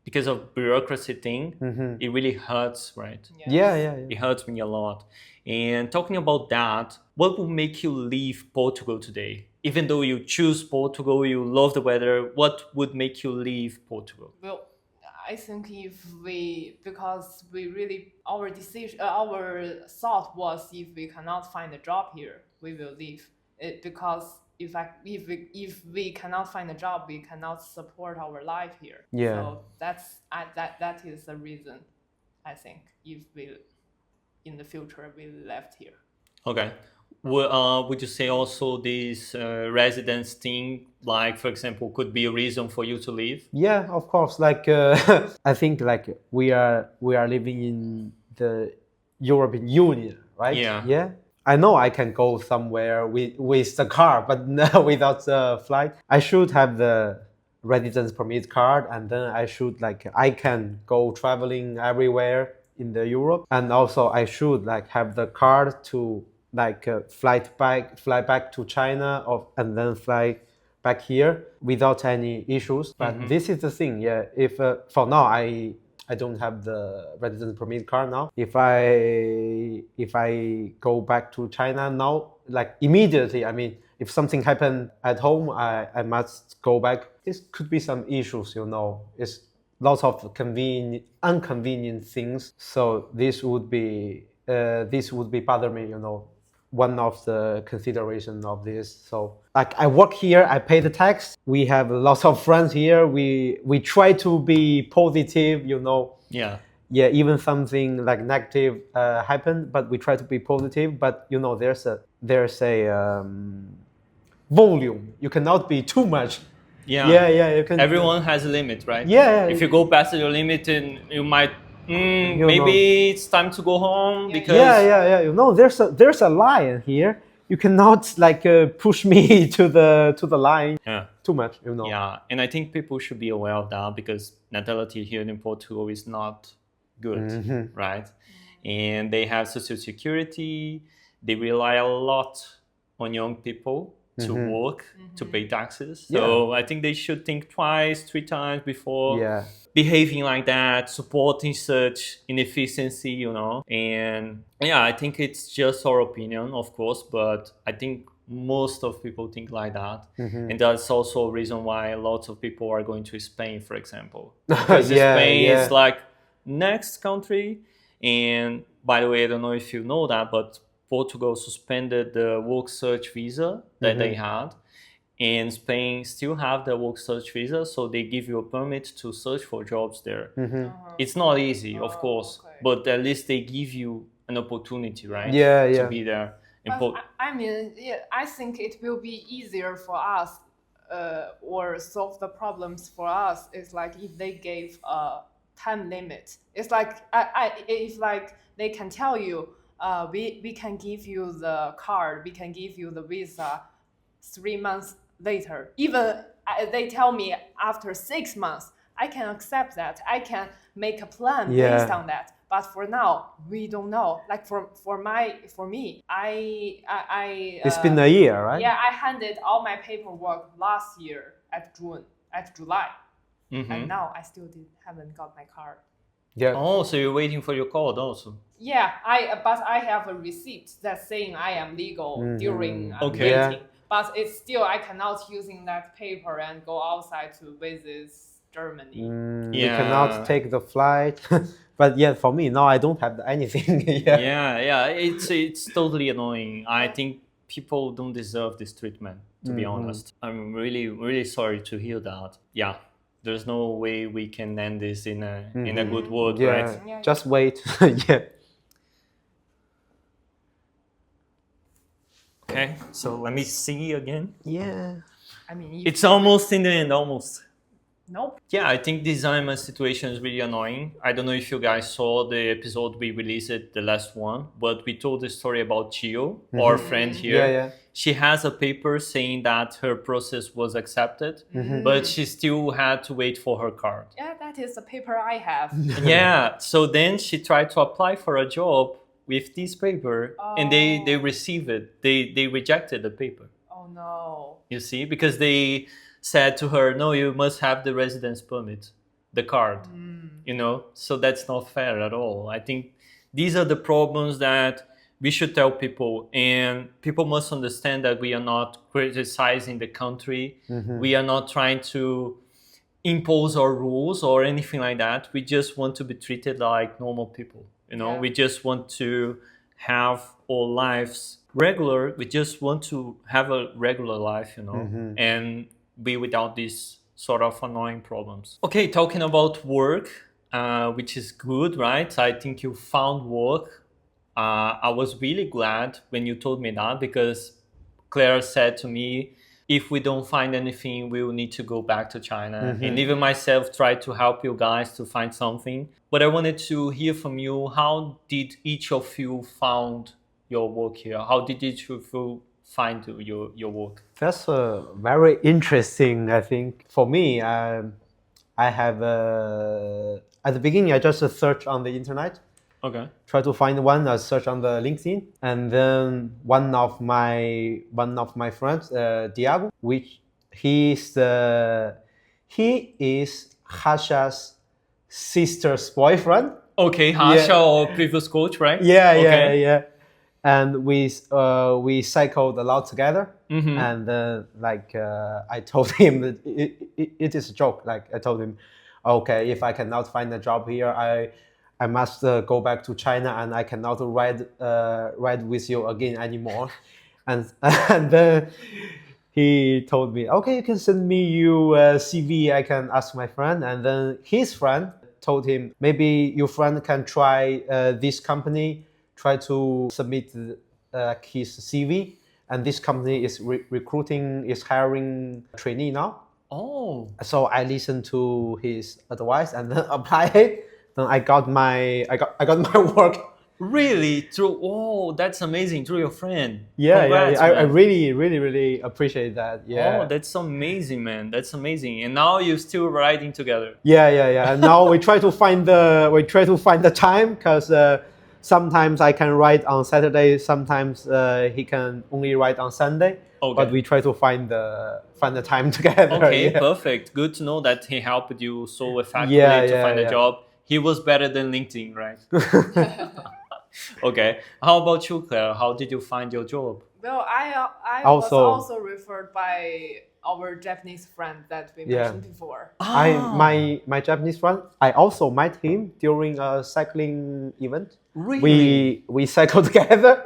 because of bureaucracy thing, it really hurts, right? It hurts me a lot. And talking about that, what would make you leave Portugal today? Even though you choose Portugal, you love the weather, what would make you leave Portugal? Well, I think because we really, our decision, our thought was if we cannot find a job here, we will leave. Because if we cannot find a job, we cannot support our life here. So that is the reason, I think, if we in the future we left here. Okay. Would you say also this residence thing, like for example, could be a reason for you to leave? Yeah, of course. Like I think like we are living in the European Union, right? Yeah. I know I can go somewhere with the car, but without the flight. I should have the residence permit card, and then I can go traveling everywhere in the Europe, and also I should have the card to fly back to China and then fly back here without any issues. But this is the thing, if for now I don't have the residence permit card now. If I go back to China now, immediately, I mean, if something happened at home, I must go back. This could be some issues, you know. It's lots of inconvenient things. So this would be bother me, you know. One of the consideration of this. So I work here, I pay the tax. We have lots of friends here. We try to be positive, you know. Yeah, even something negative happened, but we try to be positive. But you know, there's a volume. You cannot be too much. You can. Everyone has a limit, right? If you Yeah. go past your limit, and you might maybe it's time to go home because You know, there's a line here. You cannot push me to the line too much, you know. Yeah, and I think people should be aware of that because natality here in Portugal is not good, right? And they have social security. They rely a lot on young people to work, to pay taxes. So I think they should think twice, 3 times before behaving like that, supporting such inefficiency, you know. And yeah, I think it's just our opinion, of course, but I think most of people think like that. And that's also a reason why lots of people are going to Spain, for example. Because Spain is next country. And by the way, I don't know if you know that, but Portugal suspended the work search visa that they had, and Spain still have the work search visa, so they give you a permit to search for jobs there. It's not easy, of course, but at least they give you an opportunity, right? To be there. I mean, I think it will be easier for us or solve the problems for us. It's like if they gave a time limit. It's like if they can tell you. We can give you the card, we can give you the visa 3 months later. Even they tell me after 6 months, I can accept that. I can make a plan based on that. But for now, we don't know. Like for me, it's been a year, right? Yeah, I handed all my paperwork last year at July, and now I still haven't got my card. Oh, so you're waiting for your card also? Yeah, but I have a receipt that's saying I am legal during waiting. But it's still I cannot using that paper and go outside to visit Germany. You cannot take the flight. But for me now I don't have anything. It's totally annoying. I think people don't deserve this treatment, to be honest. I'm really, really sorry to hear that. Yeah. There's no way we can end this in a good word, right? Yeah. Just wait. Okay, so let me see again. Yeah. I mean, it's almost in the end, almost. Nope. Yeah, I think this dilemma situation is really annoying. I don't know if you guys saw the episode we released, the last one, but we told the story about Chio, our friend here. Yeah, yeah. She has a paper saying that her process was accepted, Mm-hmm. but she still had to wait for her card. Yeah, that is the paper I have. Yeah, so then she tried to apply for a job with this paper, and they received it. They rejected the paper. Oh no. You see, because they said to her, no, you must have the residence permit, the card, you know, so that's not fair at all. I think these are the problems that we should tell people, and people must understand that we are not criticizing the country. We are not trying to impose our rules or anything like that. We just want to be treated like normal people, you know. Yeah. We just want to have our lives regular. We just want to have a regular life, you know, and be without these sort of annoying problems. Okay, talking about work, which is good, right? I think you found work. I was really glad when you told me that, because Claire said to me, if we don't find anything, we will need to go back to China. And even myself tried to help you guys to find something. But I wanted to hear from you, how did each of you found your work here? How did each of you find your work? That's very interesting, I think. For me, I have, at the beginning, I just searched on the internet. Okay. Try to find one. I search on the LinkedIn, and then one of my friends, Diego, which he is Hasha's sister's boyfriend. Okay, Hasha, our previous coach, right? Yeah. And we cycled a lot together, and I told him that it is a joke. Like I told him, okay, if I cannot find a job here, I must go back to China, and I cannot ride with you again anymore. and then he told me, okay, you can send me your CV. I can ask my friend. And then his friend told him, maybe your friend can try this company, try to submit his CV. And this company is is hiring a trainee now. Oh. So I listened to his advice and then applied it. Then I got my work. Really? That's amazing. Through your friend. Yeah, Congrats, I man. really appreciate that. Yeah. Oh, that's amazing, man. That's amazing. And now you're still riding together. Yeah. And now we try to find the time, because sometimes I can ride on Saturday. Sometimes he can only ride on Sunday. Okay. But we try to find the time together. Okay, yeah. perfect. Good to know that he helped you so effectively Yeah, to find a yeah. job. He was better than LinkedIn, right? Okay. How about you, Claire? How did you find your job? Well, I was Also- also referred by our Japanese friend that we mentioned before. My Japanese friend, I also met him during a cycling event. Really? We cycled together.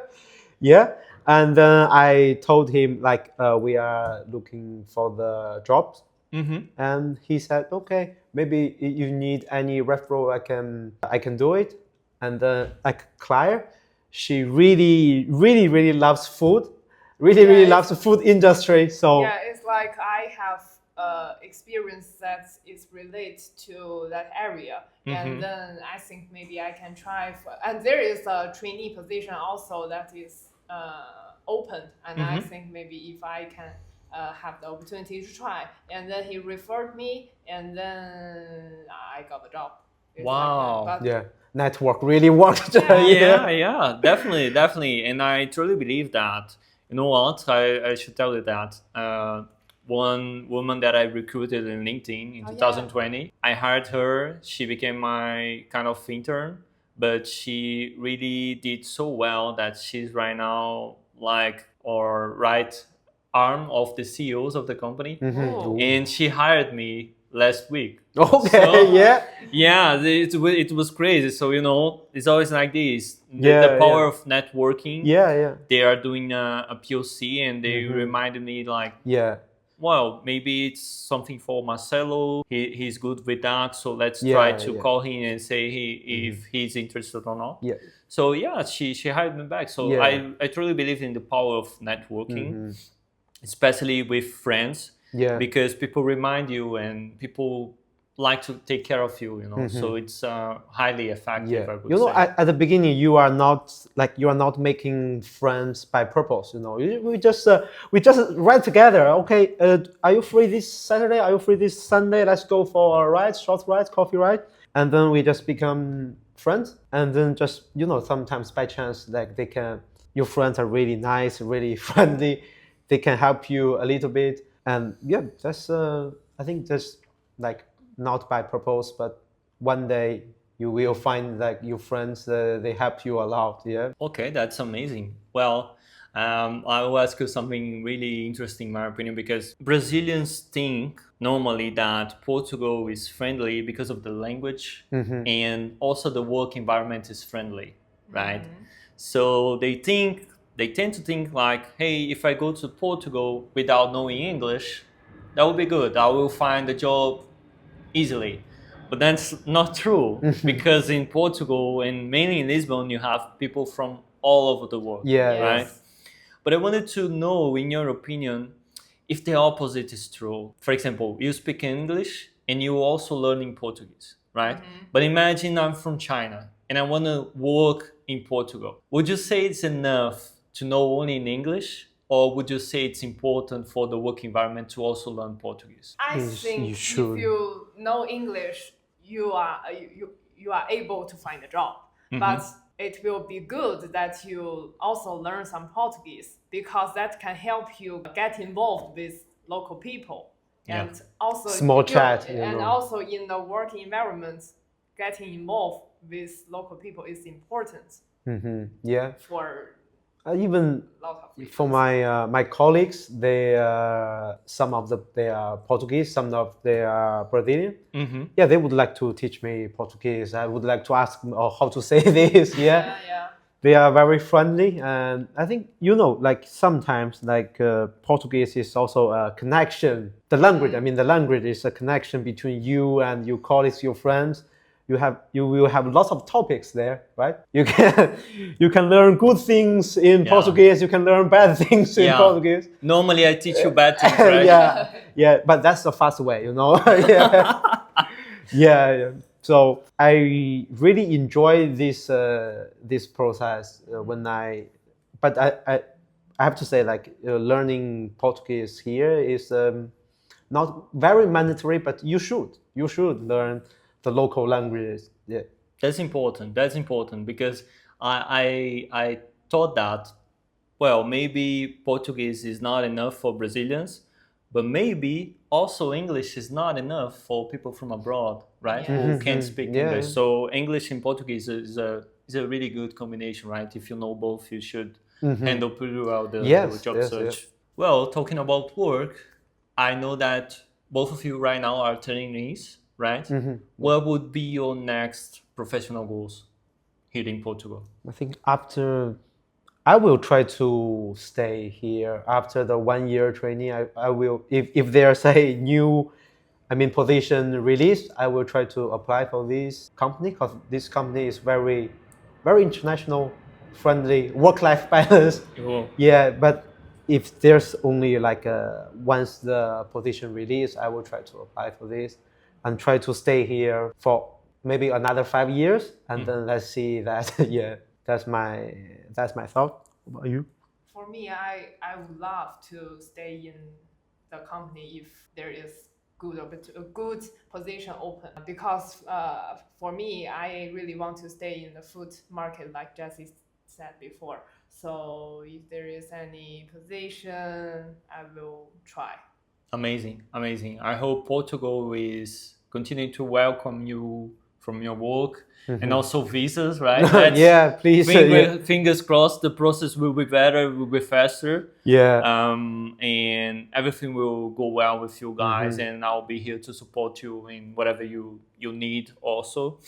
Yeah. And then I told him we are looking for the jobs. And he said, okay, maybe you need any referral, I can do it. And then Claire, she really loves food, really loves the food industry. So Yeah, it's like I have experience that is related to that area, and then I think maybe I can try. And there is a trainee position also that is open, and I think maybe if I can have the opportunity to try, and then he referred me, and then I got the job. It's Wow. Like that. But yeah, network really worked. Yeah, definitely. And I truly believe that. You know what? I should tell you that. One woman that I recruited in LinkedIn in 2020, I hired her. She became my kind of intern, but she really did so well that she's right now like our right arm of the CEOs of the company. Oh. And she hired me last week. Okay, So- yeah. Yeah, it was crazy. So, you know, it's always like this. Yeah, The power yeah. of networking. Yeah. They are doing a POC, and they reminded me like, Yeah. well, maybe it's something for Marcelo. He's good with that. So let's Yeah, try to yeah. call him and say if he's interested or not. Yeah. So yeah, she hired me back. So Yeah. I truly believe in the power of networking, especially with friends. Yeah. because people remind you and people like to take care of you, so it's highly effective, I would say. At the beginning, you are not making friends by purpose. We just ride together. Okay, are you free this Saturday? Are you free this Sunday? Let's go for a ride, short ride, coffee ride, and then we just become friends. And then just sometimes by chance, like your friends are really nice, really friendly. They can help you a little bit, and yeah, that's I think that's like. Not by purpose, but one day you will find that your friends they help you a lot. Yeah. Okay, that's amazing. Well, I will ask you something really interesting, in my opinion, because Brazilians think normally that Portugal is friendly because of the language and also the work environment is friendly, right? So they tend to think like, hey, if I go to Portugal without knowing English, that would be good. I will find a job easily. But that's not true, because in Portugal and mainly in Lisbon, you have people from all over the world, right? Yes. But I wanted to know, in your opinion, if the opposite is true. For example, you speak English and you also learning Portuguese, right? But imagine I'm from China and I want to work in Portugal. Would you say it's enough to know only in English? Or would you say it's important for the work environment to also learn Portuguese? I think you if should. you know English, you are able to find a job. But it will be good that you also learn some Portuguese, because that can help you get involved with local people. Yeah. And also Small chat, and also in the work environment, getting involved with local people is important Yeah. for Even a lot of reasons. for my colleagues, some of they are Portuguese, some of they are Brazilian. Yeah, they would like to teach me Portuguese. I would like to ask them how to say this. Yeah. They are very friendly, and I think like sometimes Portuguese is also a connection. The language, I mean, the language is a connection between you and your colleagues, your friends. You will have lots of topics there, right? You can learn good things in Portuguese. You can learn bad things in Portuguese. Normally, I teach you bad things, right? yeah, but that's the fast way, yeah. So I really enjoy this process but I have to say, learning Portuguese here is not very mandatory, but you should learn the local languages. Yeah, that's important because I thought that, well, maybe Portuguese is not enough for Brazilians, but maybe also English is not enough for people from abroad, right? Who can't speak English. So English and Portuguese is a really good combination, right? If you know both, you should handle pretty well the job search. Yes. Well, talking about work, I know that both of you right now are trainees, right? What would be your next professional goals here in Portugal? I think I will try to stay here after the 1 year training. I will, if there's a new, position released, I will try to apply for this company, because this company is very, very international, friendly, work-life balance. Cool. Yeah, but if there's only once the position released, I will try to apply for this and try to stay here for maybe another 5 years, and then let's see that. Yeah, that's my thought. What about you? For me, I would love to stay in the company if there is a good position open, because for me, I really want to stay in the food market, like Jesse said before. So if there is any position, I will try. Amazing. I hope Portugal is continuing to welcome you from your work and also visas, right? Yeah, please. Fingers crossed, the process will be better, will be faster. Yeah. And everything will go well with you guys, and I'll be here to support you in whatever you need also.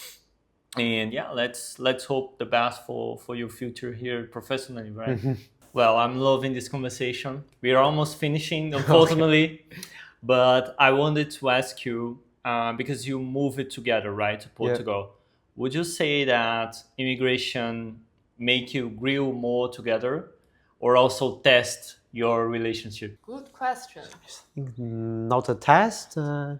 And yeah, let's hope the best for your future here professionally, right? Well, I'm loving this conversation. We are almost finishing, unfortunately. But I wanted to ask you, because you move it together, right, to Portugal. Yeah. Would you say that immigration make you grow more together, or also test your relationship? Good question. Not a test. I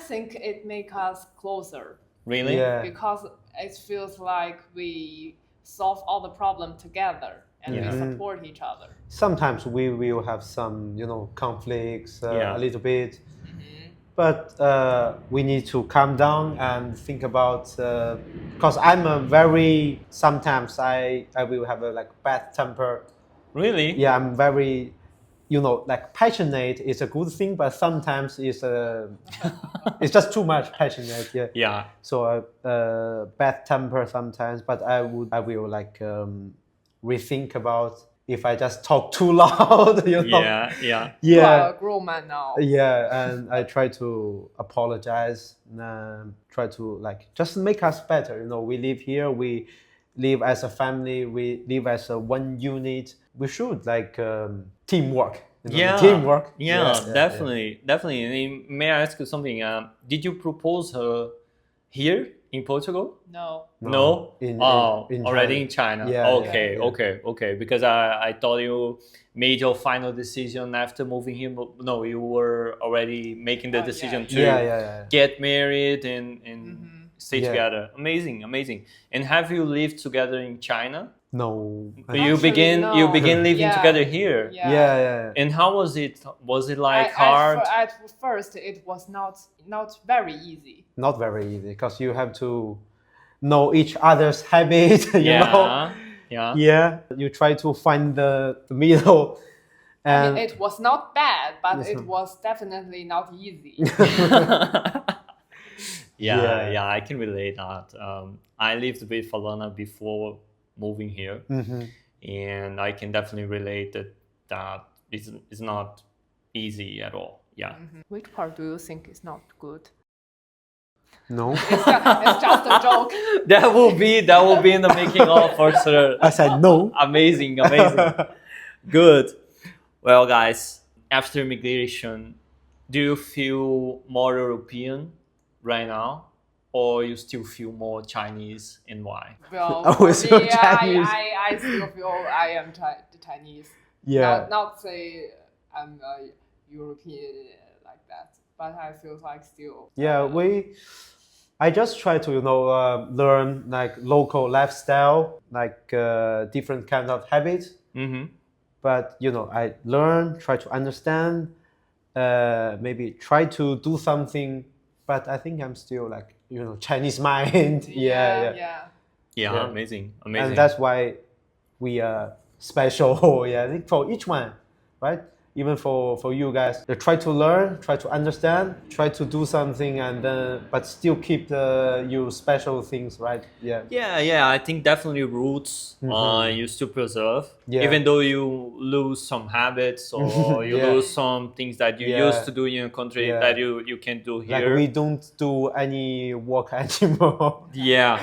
think it makes us closer Really? Yeah. because it feels like we solve all the problem together and Yeah. we support each other. Sometimes we will have some, conflicts Yeah. a little bit, but we need to calm down and think about. Because I'm a very sometimes I will have a bad temper. Really? Yeah, I'm very, passionate is a good thing, but sometimes it's just too much passionate. Yeah. Yeah. So bad temper sometimes, but I will rethink about if I just talk too loud. Yeah. Yeah. You are Yeah. a grown man now. Yeah, and I try to apologize, try to just make us better. We live here, we live as a family, we live as a one unit. We should teamwork. Yeah. Teamwork. Yeah, definitely. Definitely. I mean, may I ask you something? Did you propose her here in Portugal? No. No? In already China. in China. Yeah, Okay, yeah. okay. Because I thought you made your final decision after moving here. But no, you were already making the decision to Yeah. get married and stay Yeah. together. Amazing. And have you lived together in China? No. You Actually, begin no. living Yeah. together here. Yeah. And how was it? Was it like hard? At first, it was not very easy. Not very easy because you have to know each other's habit. You know. Yeah. Yeah. You try to find the middle. I And mean, it was not bad, but Yes, it was definitely not easy. Yeah, I can relate that. I lived with Falana before moving here, and I can definitely relate that it's not easy at all. Yeah. Which part do you think is not good? no. It's just a joke. That will be in the making of for sure. I said no. Amazing. Good. Well, guys, after immigration, do you feel more European right now, or you still feel more Chinese, and why? Well, I was for so me, Chinese. I still feel I am Chinese. Yeah. Not say I'm a European like that, but I feel like still. Yeah, I just try to learn local lifestyle, different kind of habits. Mm-hmm. But I learn, try to understand, maybe try to do something. But I think I'm still Chinese mind. Yeah. Yeah, amazing. And that's why we are special. Yeah, I think for each one, right? Even for you guys, try to learn, try to understand, try to do something, and but still keep your special things, right? Yeah. Yeah. I think definitely roots you still preserve, even though you lose some habits or you lose some things that you used to do in your country that you can do here. We don't do any work anymore. Yeah,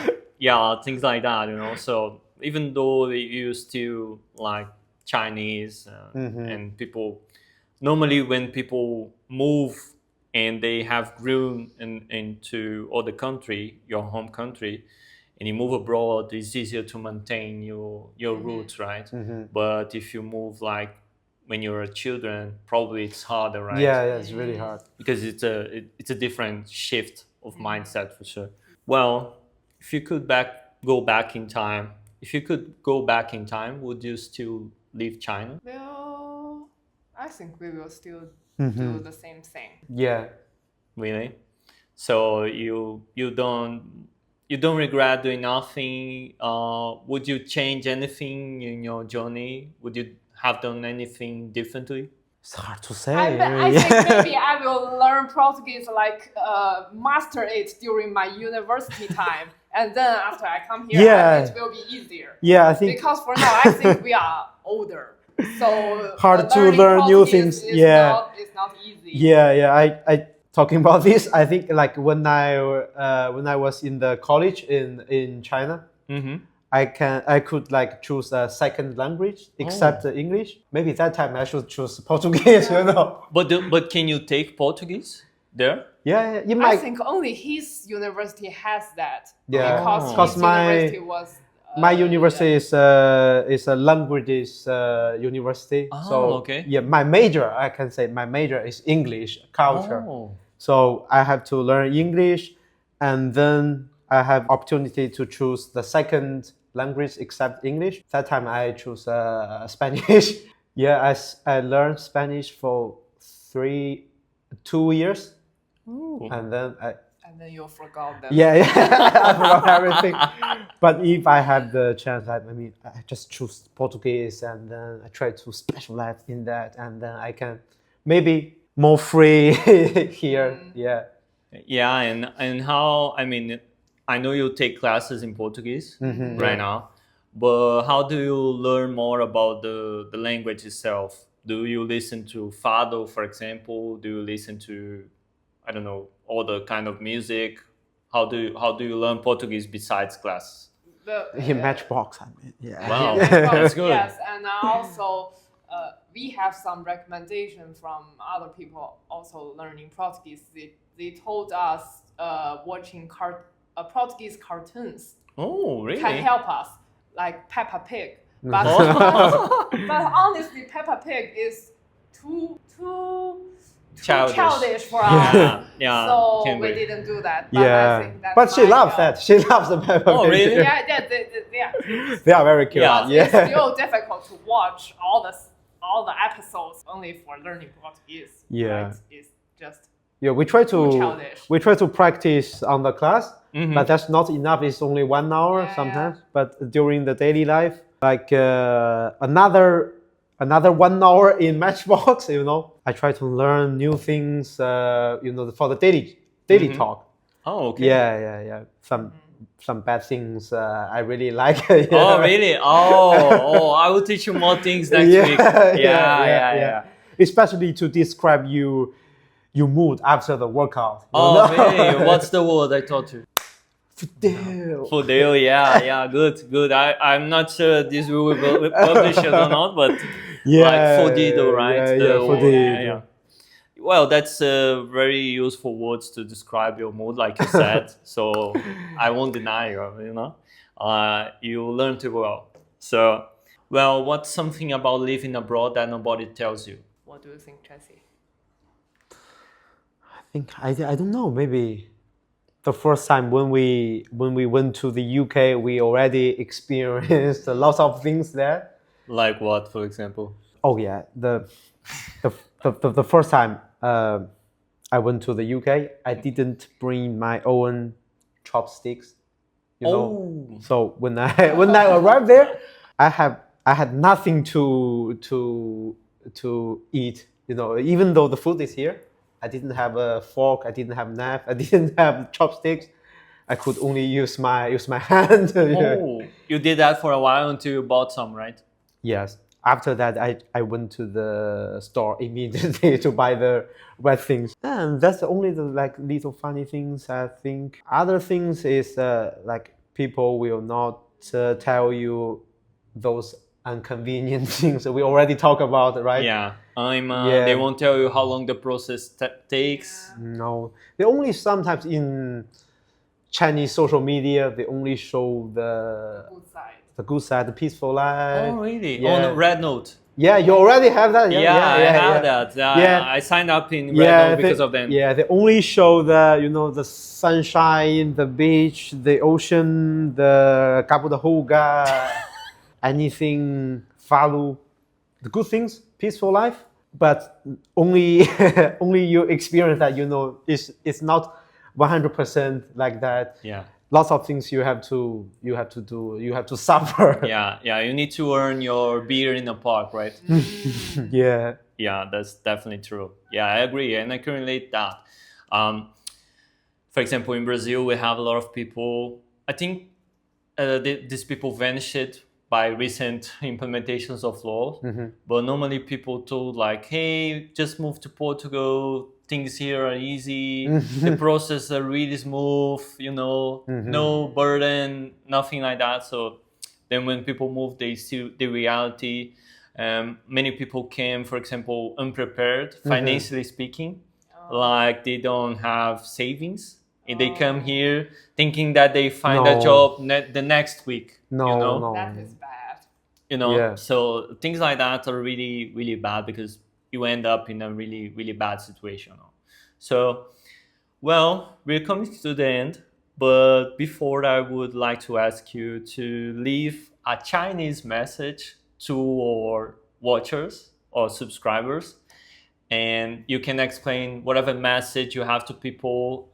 things like that. So even though you still like Chinese and people, normally when people move and they have grown into other country, your home country, and you move abroad, it's easier to maintain your roots, right? But if you move when you're a children, probably it's harder, right? Yeah, it's really hard. Because it's a different shift of mindset for sure. Well, if you could go back in time, would you still leave China? Well, I think we will still do the same thing. Yeah. Really? So you don't regret doing nothing? Would you change anything in your journey? Would you have done anything differently? It's hard to say. I think maybe I will learn Portuguese, master it during my university time, and then after I come here, it will be easier. Yeah, I think Because for now, I think we are older, so hard to learning learn new Portuguese things. is not easy. Yeah. I talking about this. I think when I was in the college in China, I could choose a second language except English. Maybe that time I should choose Portuguese. But can you take Portuguese there? Yeah. I think only his university has that. Yeah. Because Because his university was My university is a languages university. Oh, so okay. yeah, my major, I can say my major is English culture. Oh. So I have to learn English, and then I have opportunity to choose the second language except English. That time I choose Spanish. Yeah, I learned Spanish for 2 years, Ooh. and then And then you forgot them. yeah, I forgot everything. But if I have the chance, I mean, I just choose Portuguese, and then I try to specialize in that, and then I can maybe more free here. Yeah. Yeah, and how, I mean, I know you take classes in Portuguese right now, but how do you learn more about the language itself? Do you listen to fado, for example? Do you listen to, I don't know, other kind of music? How do you learn Portuguese besides class? Matchbox. I mean, yeah. Wow, Yeah, that's good. Yes, and also we have some recommendation from other people also learning Portuguese. They told us watching Portuguese cartoons Oh, really? can help us, like Peppa Pig. But, Oh. but honestly, Peppa Pig is too childish for us. Yeah, yeah. So can we agree. didn't do that. But I Yeah, think that's but she fine, loves yeah. that. She loves the Peppa Oh, Pig. really? Yeah. They are very cute. Yeah. Yeah. It's still difficult to watch all the episodes only for learning Portuguese. Yeah. Right? It's just Yeah, we try too to childish. practice on the class, Mhm. but that's not enough. It's only 1 hour Yeah. sometimes. But during the daily life, like another 1 hour in Matchbox, I try to learn new things. For the daily talk. Oh, okay. Yeah. Some bad things I really like. Yeah. Oh, really? Oh, I will teach you more things next week. Yeah. Especially to describe your mood after the workout. Oh, really? What's the word I taught you? Fudeu. Fudeu, yeah, good. I'm not sure this will be published or not, but like fodido, right? Fodido. Yeah. Well, that's very useful words to describe your mood, like you said. So I won't deny you. You learn to well. So, well, what's something about living abroad that nobody tells you? What do you think, Jesse? I don't know. Maybe the first time when we went to the UK, we already experienced a lot of things there. Like what, for example? Oh yeah, the first time I went to the UK, I didn't bring my own chopsticks. So when I arrived there, I had nothing to eat. Even though the food is here, I didn't have a fork, I didn't have knife, I didn't have chopsticks. I could only use my hand. Oh, you did that for a while until you bought some, right? Yes. After that, I went to the store immediately to buy the right things. And that's only the little funny things, I think. Other things is people will not tell you those inconvenient things we already talked about, right? Yeah. They won't tell you how long the process takes. No. They only sometimes in Chinese social media, they only show the good side, the peaceful life. Oh, really? Yeah. On a Red Note. Yeah, you already have that. I have that. I signed up in Red Note because of them. Yeah, they only show the sunshine, the beach, the ocean, the Cabo da Ruga, anything, Falu, the good things, peaceful life. But only you experience that. It's not 100% like that. Yeah. Lots of things you have to do. You have to suffer. Yeah. You need to earn your beer in the park, right? Yeah. Yeah, that's definitely true. Yeah, I agree, and I can relate that. For example, in Brazil, we have a lot of people. I think these people vanished by recent implementations of laws. Mm-hmm. But normally people told like, hey, just move to Portugal. Things here are easy. The process are really smooth, no burden, nothing like that. So then when people move, they see the reality. Many people came, for example, unprepared, financially speaking. Like they don't have savings. and they come here thinking that they find a No. job the next week. No, you know? no. That is bad. You know, Yeah. so things like that are really, really bad because you end up in a really, really bad situation. So, well, we're coming to the end, but before I would like to ask you to leave a Chinese message to our watchers or subscribers, and you can explain whatever message you have to people,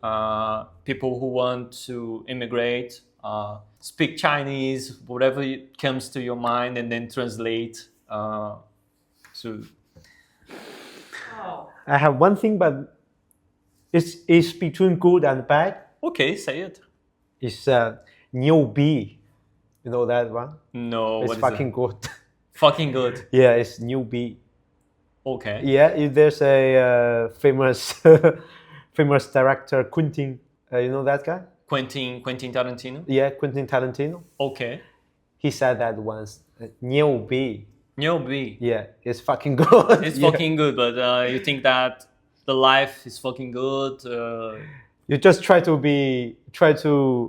people who want to immigrate, speak Chinese, whatever comes to your mind, and then translate to. Oh. I have one thing, but it's between good and bad. Okay, say it. It's new B. You know that one? No, It's what is fucking it? good. Fucking good. Yeah, it's new B. Okay. Yeah, there's a famous famous director Quentin. You know that guy? Quentin Tarantino. Yeah, Quentin Tarantino. Okay. He said that once. New B. New B. Yeah, it's fucking good. It's Yeah. fucking good, but you think that the life is fucking good? You just try to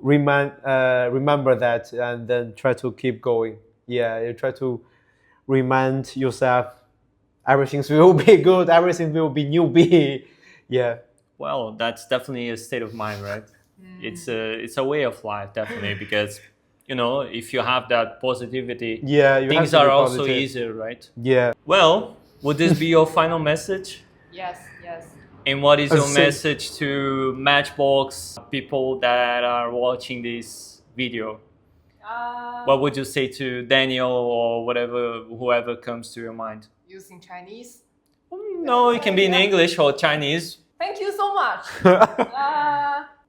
remember that, and then try to keep going. Yeah, you try to remind yourself everything will be good, everything will be new B. Yeah. Well, that's definitely a state of mind, right? It's a way of life, definitely, because you know, if you have that positivity, Yeah, you things have to are be also positive. easier, right? Yeah. Well, would this be your final message? Yes, yes. And what is your Same. message to Matchbox people that are watching this video? What would you say to Daniel or whoever comes to your mind? Using Chinese. No, it can be in Yeah. English or Chinese. Thank you so much.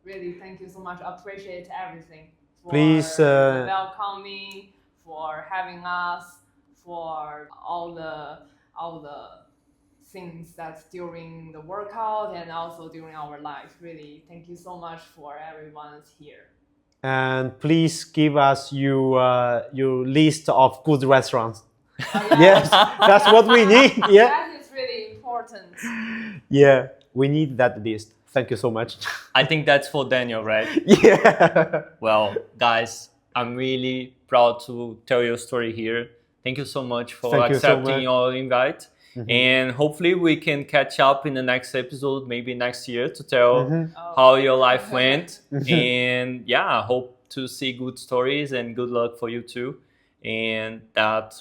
Really, thank you so much. Appreciate everything. For Please, the welcoming, for having us, for all the things that's during the workout and also during our life. Really, thank you so much for everyone's here. And please give us your list of good restaurants. Yeah. Yes, that's what we need. Yeah. That is really important. Yeah, we need that list. Thank you so much. I think that's for Daniel, right? Yeah. Well, guys, I'm really proud to tell your story here. Thank you so much for Thank you so accepting much. our invite. And hopefully we can catch up in the next episode, maybe next year, to tell how your life went. And yeah, I hope to see good stories and good luck for you too. And that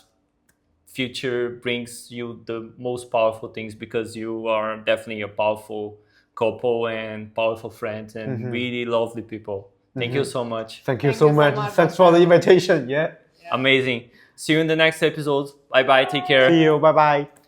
future brings you the most powerful things, because you are definitely a powerful couple and powerful friends and really lovely people. Thank you so much. Thank you Thank so you so much. much, Thanks for the invitation. Yeah. Amazing. See you in the next episode. Bye bye. Take care. See you. Bye bye.